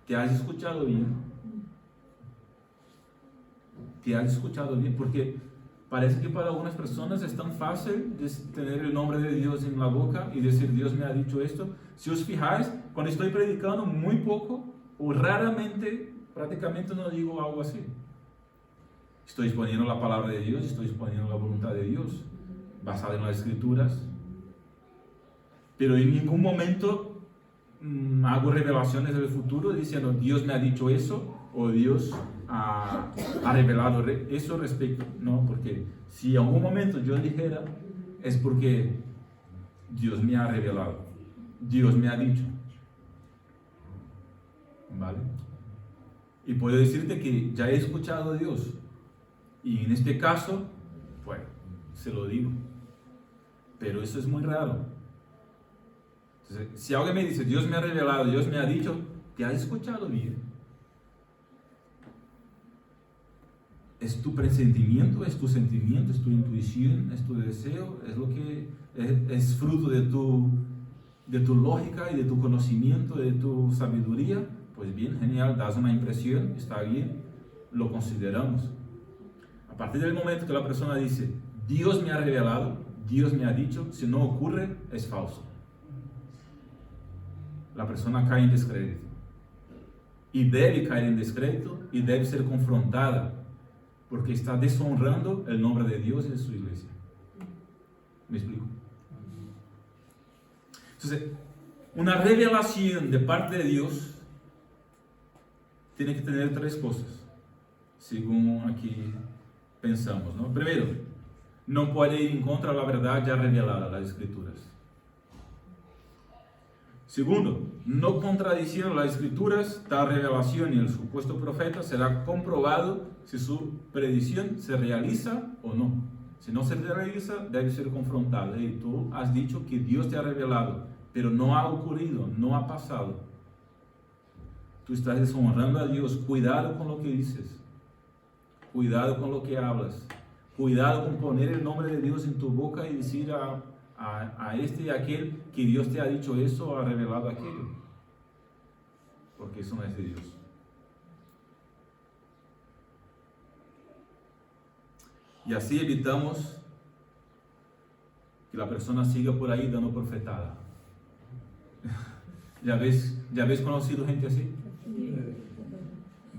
¿te has escuchado bien? ¿Te has escuchado bien? Porque parece que para algunas personas es tan fácil tener el nombre de Dios en la boca y decir, Dios me ha dicho esto. Si os fijáis, cuando estoy predicando, muy poco o raramente, prácticamente no digo algo así. Estoy exponiendo la palabra de Dios, estoy exponiendo la voluntad de Dios, basada en las Escrituras. Pero en ningún momento hago revelaciones del futuro diciendo, Dios me ha dicho eso, o Dios ha revelado eso respecto. No, porque si en algún momento yo dijera, es porque Dios me ha revelado, Dios me ha dicho. ¿Vale? Y puedo decirte que ya he escuchado a Dios. Y en este caso, pues, se lo digo. Pero eso es muy raro. Entonces, si alguien me dice, Dios me ha revelado, Dios me ha dicho, ¿te has escuchado bien? ¿Es tu presentimiento, es tu sentimiento, es tu intuición, es tu deseo? ¿Es lo que es fruto de tu lógica y de tu conocimiento, de tu sabiduría? Pues bien, genial, das una impresión, está bien, lo consideramos. A partir del momento que la persona dice, Dios me ha revelado, Dios me ha dicho, si no ocurre, es falso. La persona cae en descrédito. Y debe caer en descrédito y debe ser confrontada, porque está deshonrando el nombre de Dios y de su iglesia. ¿Me explico? Entonces, una revelación de parte de Dios tiene que tener tres cosas, según aquí pensamos, ¿no? Primero, no puede ir en contra de la verdad ya revelada, las Escrituras. Segundo, no contradiciendo las Escrituras, tal revelación y el supuesto profeta será comprobado si su predicción se realiza o no. Si no se realiza, debe ser confrontado. Y tú has dicho que Dios te ha revelado, pero no ha ocurrido, no ha pasado. Tú estás deshonrando a Dios. Cuidado con lo que dices. Cuidado con lo que hablas. Cuidado con poner el nombre de Dios en tu boca y decir a este y aquel que Dios te ha dicho eso o ha revelado aquello. Porque eso no es de Dios. Y así evitamos que la persona siga por ahí dando profetada. ¿Ya ves conocido gente así?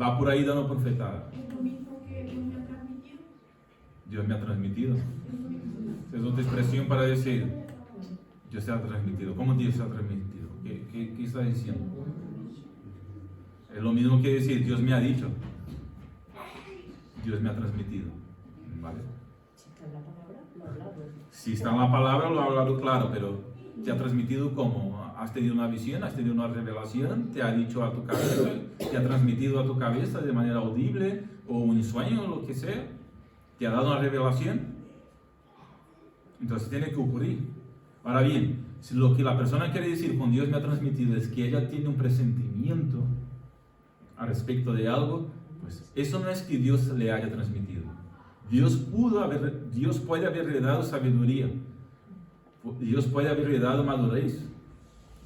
Va por ahí dando profetada. ¿Es lo mismo que Dios me ha transmitido? Dios me ha transmitido. Es otra expresión para decir, Dios te ha transmitido. ¿Cómo Dios te ha transmitido? ¿Qué está diciendo? Es lo mismo que decir, Dios me ha dicho. Dios me ha transmitido. ¿Vale? Si está en la palabra, lo ha hablado. Si está en la palabra, lo ha hablado claro, pero ¿te ha transmitido cómo? ¿Has tenido una visión? ¿Has tenido una revelación? ¿Te ha dicho a tu cabeza? ¿Te ha transmitido a tu cabeza de manera audible? ¿O un sueño o lo que sea? ¿Te ha dado una revelación? Entonces tiene que ocurrir. Ahora bien, si lo que la persona quiere decir con Dios me ha transmitido es que ella tiene un presentimiento al respecto de algo, pues eso no es que Dios le haya transmitido. Dios puede haberle dado sabiduría. Dios puede haberle dado madurez.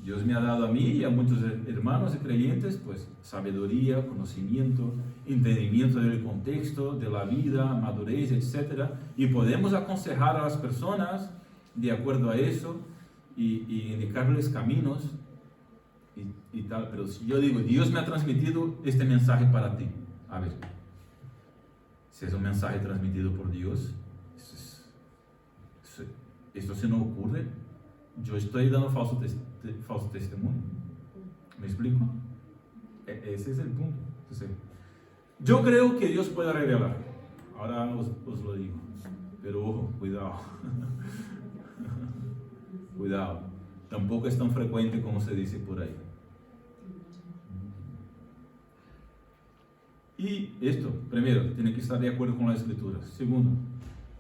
Dios me ha dado a mí y a muchos hermanos y creyentes, pues, sabiduría, conocimiento, entendimiento del contexto, de la vida, madurez, etc. Y podemos aconsejar a las personas de acuerdo a eso y indicarles caminos y tal. Pero si yo digo, Dios me ha transmitido este mensaje para ti. A ver, si es un mensaje transmitido por Dios, esto si no ocurre, yo estoy dando falso testimonio. ¿Me explico? Ese es el punto. Entonces, yo creo que Dios puede revelar. ahora os lo digo, pero ojo, cuidado. Cuidado, tampoco es tan frecuente como se dice por ahí. Y esto, primero, tiene que estar de acuerdo con la escritura. Segundo,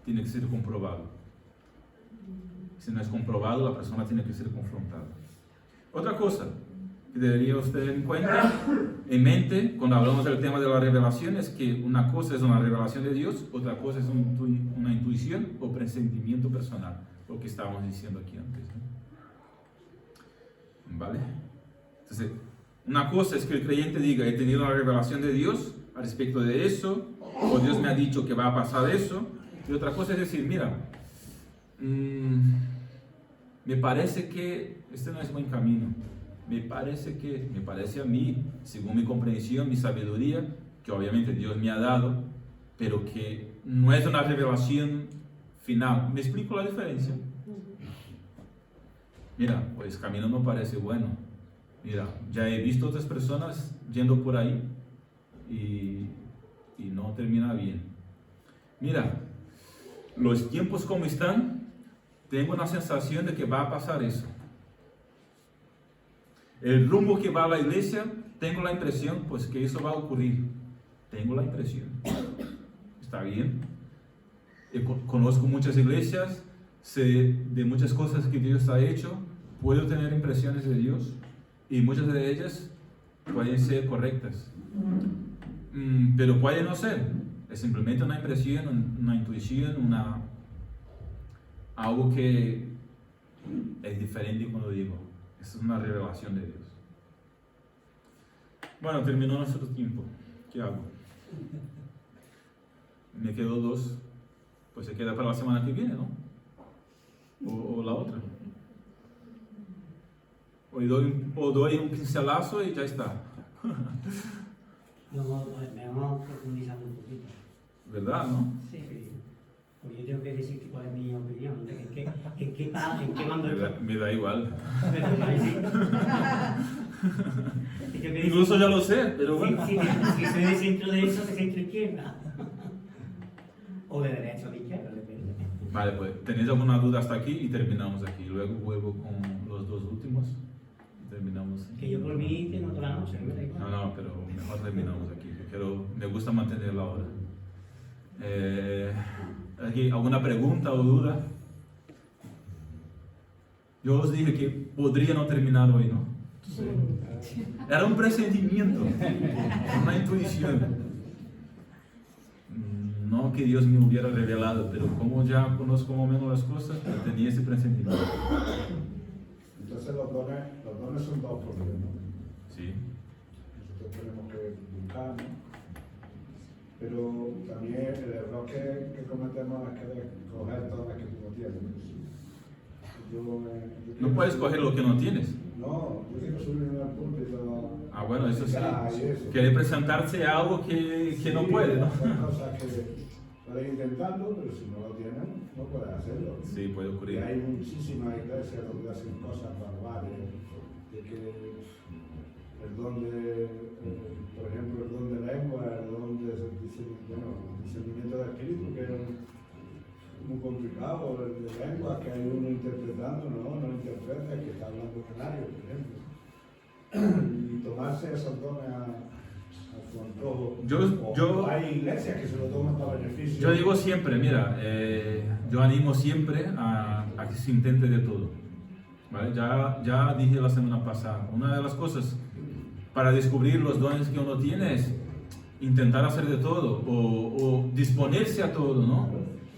tiene que ser comprobado. Si no es comprobado, la persona tiene que ser confrontada. Otra cosa que debería usted tener en cuenta, en mente, cuando hablamos del tema de la revelación, es que una cosa es una revelación de Dios, otra cosa es una intuición o presentimiento personal, lo que estábamos diciendo aquí antes, ¿no? ¿Vale? Entonces, una cosa es que el creyente diga, he tenido una revelación de Dios al respecto de eso, o Dios me ha dicho que va a pasar eso, y otra cosa es decir, mira, me parece que este no es buen camino, me parece a mí, según mi comprensión, mi sabiduría, que obviamente Dios me ha dado, pero que no es una revelación final. ¿Me explico la diferencia? Mira, pues camino no parece bueno. Mira, ya he visto otras personas yendo por ahí y no termina bien. Mira, los tiempos como están, tengo una sensación de que va a pasar eso. El rumbo que va a la iglesia, tengo la impresión, pues que eso va a ocurrir. Tengo la impresión. ¿Está bien? Conozco muchas iglesias, sé de muchas cosas que Dios ha hecho, puedo tener impresiones de Dios y muchas de ellas pueden ser correctas. Pero puede no ser. Es simplemente una impresión, una intuición, algo que es diferente cuando digo. Esa es una revelación de Dios. Bueno, terminó nuestro tiempo. ¿Qué hago? Me quedo 2. Pues se queda para la semana que viene, ¿no? O la otra. O doy un pincelazo y ya está. No, me vamos profundizando un poquito. ¿Verdad, no? Sí. Porque yo tengo que decir cuál es mi opinión. ¿En qué mando el Me da igual. Sí. Incluso ya lo sé, pero bueno. Si soy de centro derecho, de centro izquierda. O de derecha o de izquierda, depende. Vale, pues tenéis alguna duda hasta aquí y terminamos aquí. Luego vuelvo con los 2 últimos y terminamos. Que yo por mí tengo toda la noche, me da igual. No, pero mejor terminamos aquí. Me gusta mantener la hora. Aquí, ¿alguna pregunta o duda? Yo os dije que podría no terminar hoy, ¿no? Era un presentimiento, una intuición. No que Dios me hubiera revelado, pero como ya conozco más o menos las cosas, tenía ese presentimiento. Entonces los dones son 2 problemas. Sí. Nosotros tenemos que buscar, ¿no? Pero también el error que cometemos es que coger dones que tú no tienes. No puedes coger lo que no tienes. No, yo quiero subir al púlpito. Ah, bueno, eso sí. Eso. Quiere presentarse a algo que no puede, ¿no? Son cosas que puedes intentarlo, pero si no lo tienes, no puedes hacerlo. Sí, puede Y ocurrir. hay muchísimas iglesias donde hacen cosas barbares, de que el don de, por ejemplo, el don de lengua, el don de discernimiento del espíritu, que es muy complicado, el de lengua, que hay uno interpretando, no interpreta, el que está hablando canario, por ejemplo. Y tomarse esos dones a su antojo. Hay iglesias que se lo toman para beneficio. Yo digo siempre, mira, yo animo siempre a que se intente de todo. ¿Vale? Ya dije la semana pasada, una de las cosas para descubrir los dones que uno tiene es intentar hacer de todo o disponerse a todo, ¿no?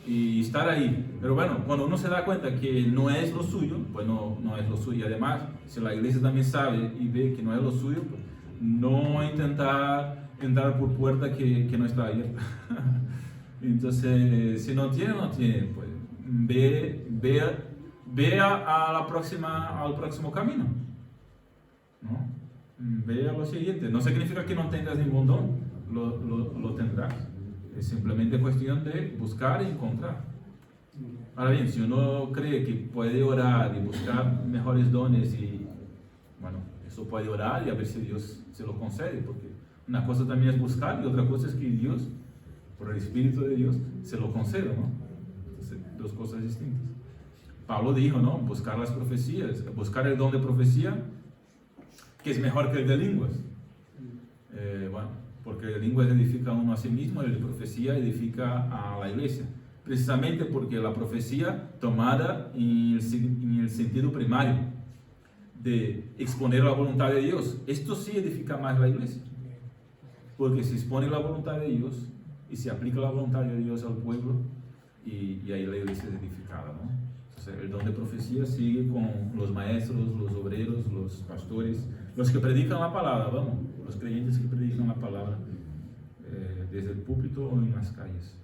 Y estar ahí. Pero bueno, cuando uno se da cuenta que no es lo suyo, pues no es lo suyo. Y además, si la iglesia también sabe y ve que no es lo suyo, pues no intentar entrar por puerta que no está abierta. Entonces, si no tiene, pues ve al próximo camino, ¿no? Ve a lo siguiente. No significa que no tengas ningún don, lo tendrás. Es simplemente cuestión de buscar y encontrar. Ahora bien, si uno cree que puede orar y buscar mejores dones, y bueno, eso puede orar y a ver si Dios se lo concede, porque una cosa también es buscar y otra cosa es que Dios por el Espíritu de Dios, se lo concedo, ¿no? Entonces, dos cosas distintas. Pablo dijo, ¿no? Buscar las profecías, buscar el don de profecía, que es mejor que el de lenguas. Bueno, porque el de lenguas edifica a uno a sí mismo, el de profecía edifica a la iglesia. Precisamente porque la profecía tomada en el sentido primario de exponer la voluntad de Dios, esto sí edifica más la iglesia. Porque se expone la voluntad de Dios y se aplica la voluntad de Dios al pueblo y ahí la iglesia es edificada, ¿no? Entonces, el don de profecía sigue con los maestros, los obreros, los pastores, los que predican la palabra, vamos, los creyentes que predican la palabra desde el púlpito o en las calles,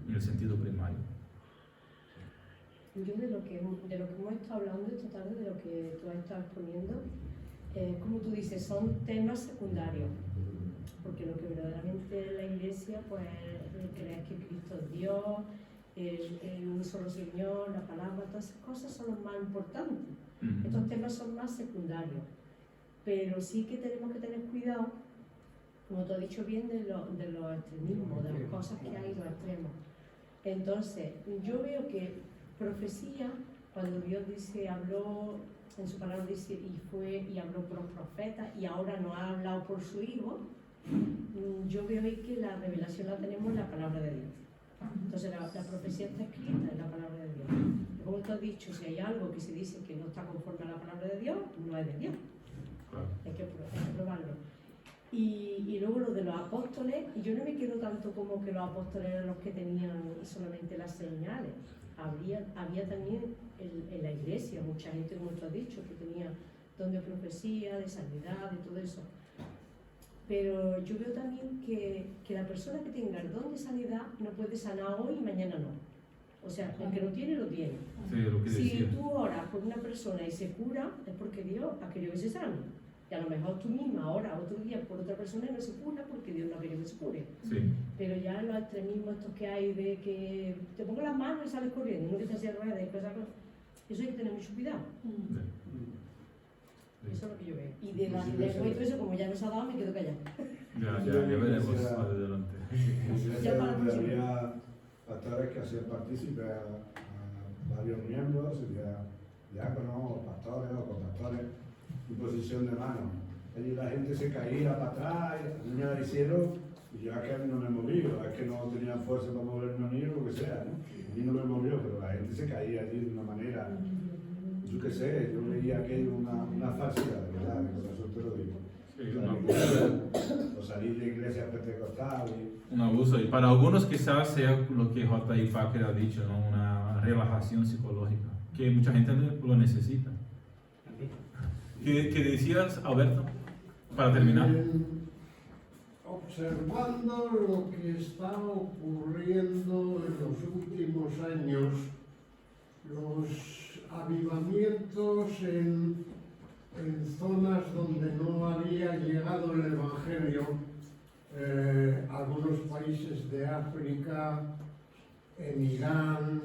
en el sentido primario. Yo de lo que hemos estado hablando esta tarde, de lo que tú has estado exponiendo, como tú dices, son temas secundarios, porque lo que verdaderamente la iglesia, pues, creer que Cristo es Dios, un solo Señor, la palabra, todas esas cosas son los más importantes. Estos temas son más secundarios, pero sí que tenemos que tener cuidado, como tú has dicho bien, de los extremismos, de las cosas que hay, los extremos. Entonces, yo veo que profecía, cuando Dios dice, habló, en su palabra dice, y habló por los profetas, y ahora nos ha hablado por su Hijo, yo veo ahí que la revelación la tenemos en la palabra de Dios. Entonces la profecía está escrita en la palabra de Dios. Como tú has dicho, si hay algo que se dice que no está conforme a la palabra de Dios, no es de Dios. Claro. Hay que probarlo. Y luego lo de los apóstoles, y yo no me quedo tanto como que los apóstoles eran los que tenían solamente las señales. Había también en la iglesia mucha gente, como tú has dicho, que tenía don de profecía, de sanidad, de todo eso. Pero yo veo también que la persona que tenga el don de sanidad no puede sanar hoy y mañana no. O sea, el que lo tiene, lo tiene. Sí, lo que Si decía. tú oras por una persona y se cura, es porque Dios ha querido que se sane. Y a lo mejor tú misma oras otro día por otra persona y no se cura porque Dios no ha querido que se cure. Sí. Pero ya los extremismos estos que hay de que te pongo las manos y sales corriendo, no que te haces ruedas y cosas, eso hay que tener mucho cuidado. Eso es lo que yo veo. Y de la lengua y todo eso, como ya nos ha dado, me quedo callada. Ya veremos más adelante. Ya había pastores que hacían partícipe a varios miembros, sería diáconos, o pastores o copastores, imposición de manos. Y la gente se caía para atrás, a mí me la hicieron, y yo es que no me moví, es que no tenía fuerza para moverme a mí o lo que sea, ¿no? A mí no me movió, pero la gente se caía allí de una manera, yo qué sé, yo veía aquello una falsedad, de verdad, de corazón te lo digo. Sí, O salir de iglesia pentecostal y... un abuso. Y para algunos quizás sea lo que J.I. Packer ha dicho, ¿no? Una relajación psicológica, que mucha gente lo necesita. ¿Qué decías, Alberto? Para terminar. Observando lo que está ocurriendo en los últimos años, los avivamientos en zonas donde no había llegado el Evangelio, algunos países de África, en Irán,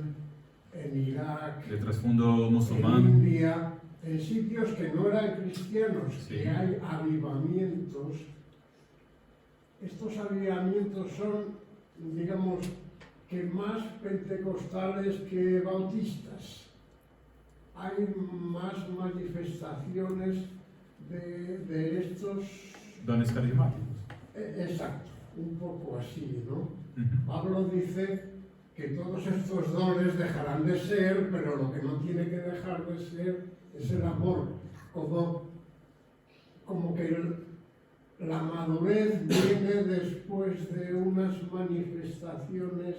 en Irak, De trasfondo musulmán. en India, en sitios que no eran cristianos, Sí. que hay avivamientos. Estos avivamientos son, digamos, que más pentecostales que bautistas. Hay más manifestaciones de estos... Dones carismáticos. Exacto, un poco así, ¿no? Ujú. Pablo dice que todos estos dones dejarán de ser, pero lo que no tiene que dejar de ser es el amor. Como que la madurez viene después de unas manifestaciones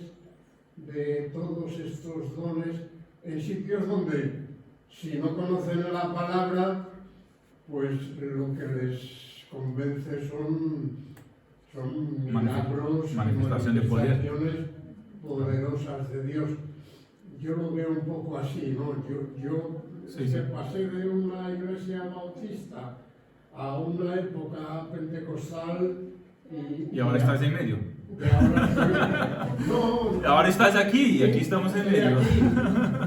de todos estos dones en sitios donde, si no conocen la palabra, pues lo que les convence son milagros, manifestación de poder. manifestaciones poderosas de Dios. Yo lo veo un poco así, ¿no? Yo Sí, sí. pasé de una iglesia bautista a una época pentecostal Y ahora estás en medio. y ahora no, Ahora estás aquí y aquí estamos en estoy medio. aquí.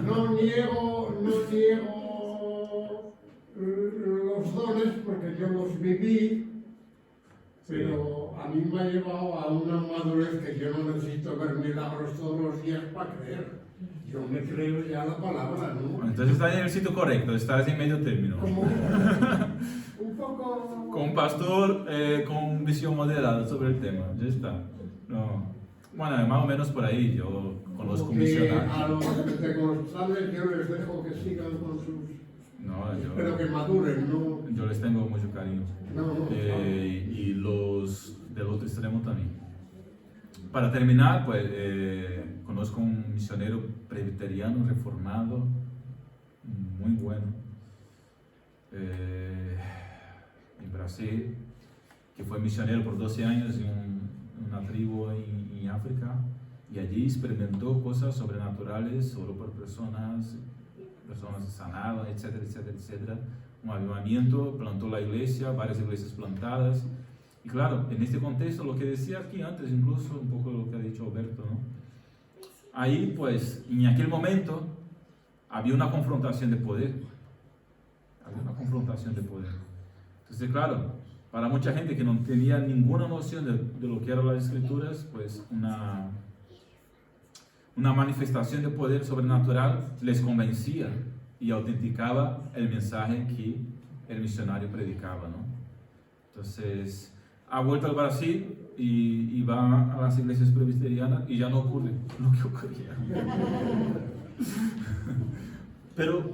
No niego los dones porque yo los viví, pero a mí me ha llevado a una madurez que yo no necesito ver milagros todos los días para creer. Yo me creo ya la palabra, ¿no? Entonces estás en el sitio correcto, estás en medio término. Como un poco... Con un pastor con visión moderada sobre el tema, ya está. No. Bueno, más o menos por ahí, yo conozco Como que a misionarios. los pentecostales yo les dejo que sigan con sus... No, Pero que maduren, ¿no? yo les tengo mucho cariño. No, Y los del otro extremo también. Para terminar, pues conozco un misionero presbiteriano reformado, muy bueno, en Brasil, que fue misionero por 12 años en una tribu en África, y allí experimentó cosas sobrenaturales solo por personas sanadas, etcétera, etcétera, etcétera. Un avivamiento, plantó la iglesia, varias iglesias plantadas. Y claro, en este contexto, lo que decía aquí antes, incluso un poco lo que ha dicho Alberto, ¿no? Ahí, pues, en aquel momento, había una confrontación de poder. Había una confrontación de poder. Entonces, claro, para mucha gente que no tenía ninguna noción de lo que eran las escrituras, pues una manifestación de poder sobrenatural les convencía y autenticaba el mensaje que el misionario predicaba, ¿no? Entonces, ha vuelto al Brasil y va a las iglesias presbiterianas y ya no ocurre lo que ocurría. Pero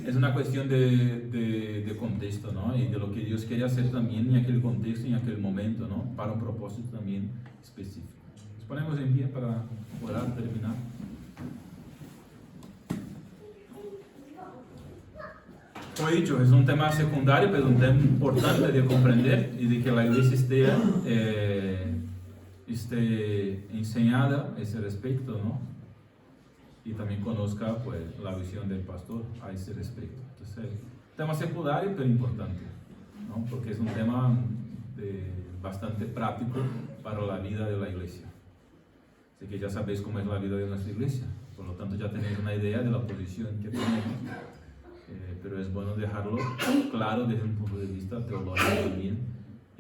es una cuestión de contexto, ¿no? Y de lo que Dios quería hacer también en aquel contexto, en aquel momento, ¿no? Para un propósito también específico. Nos ponemos en pie para orar, terminar. Como he dicho, es un tema secundario, pero un tema importante de comprender y de que la iglesia esté enseñada a ese respecto, ¿no? Y también conozca, pues, la visión del pastor a ese respecto. Entonces, tema secundario, pero importante, ¿no? Porque es un tema bastante práctico para la vida de la iglesia. Así que ya sabéis cómo es la vida de nuestra iglesia, por lo tanto ya tenéis una idea de la posición que tenemos. Pero es bueno dejarlo claro desde un punto de vista teológico también,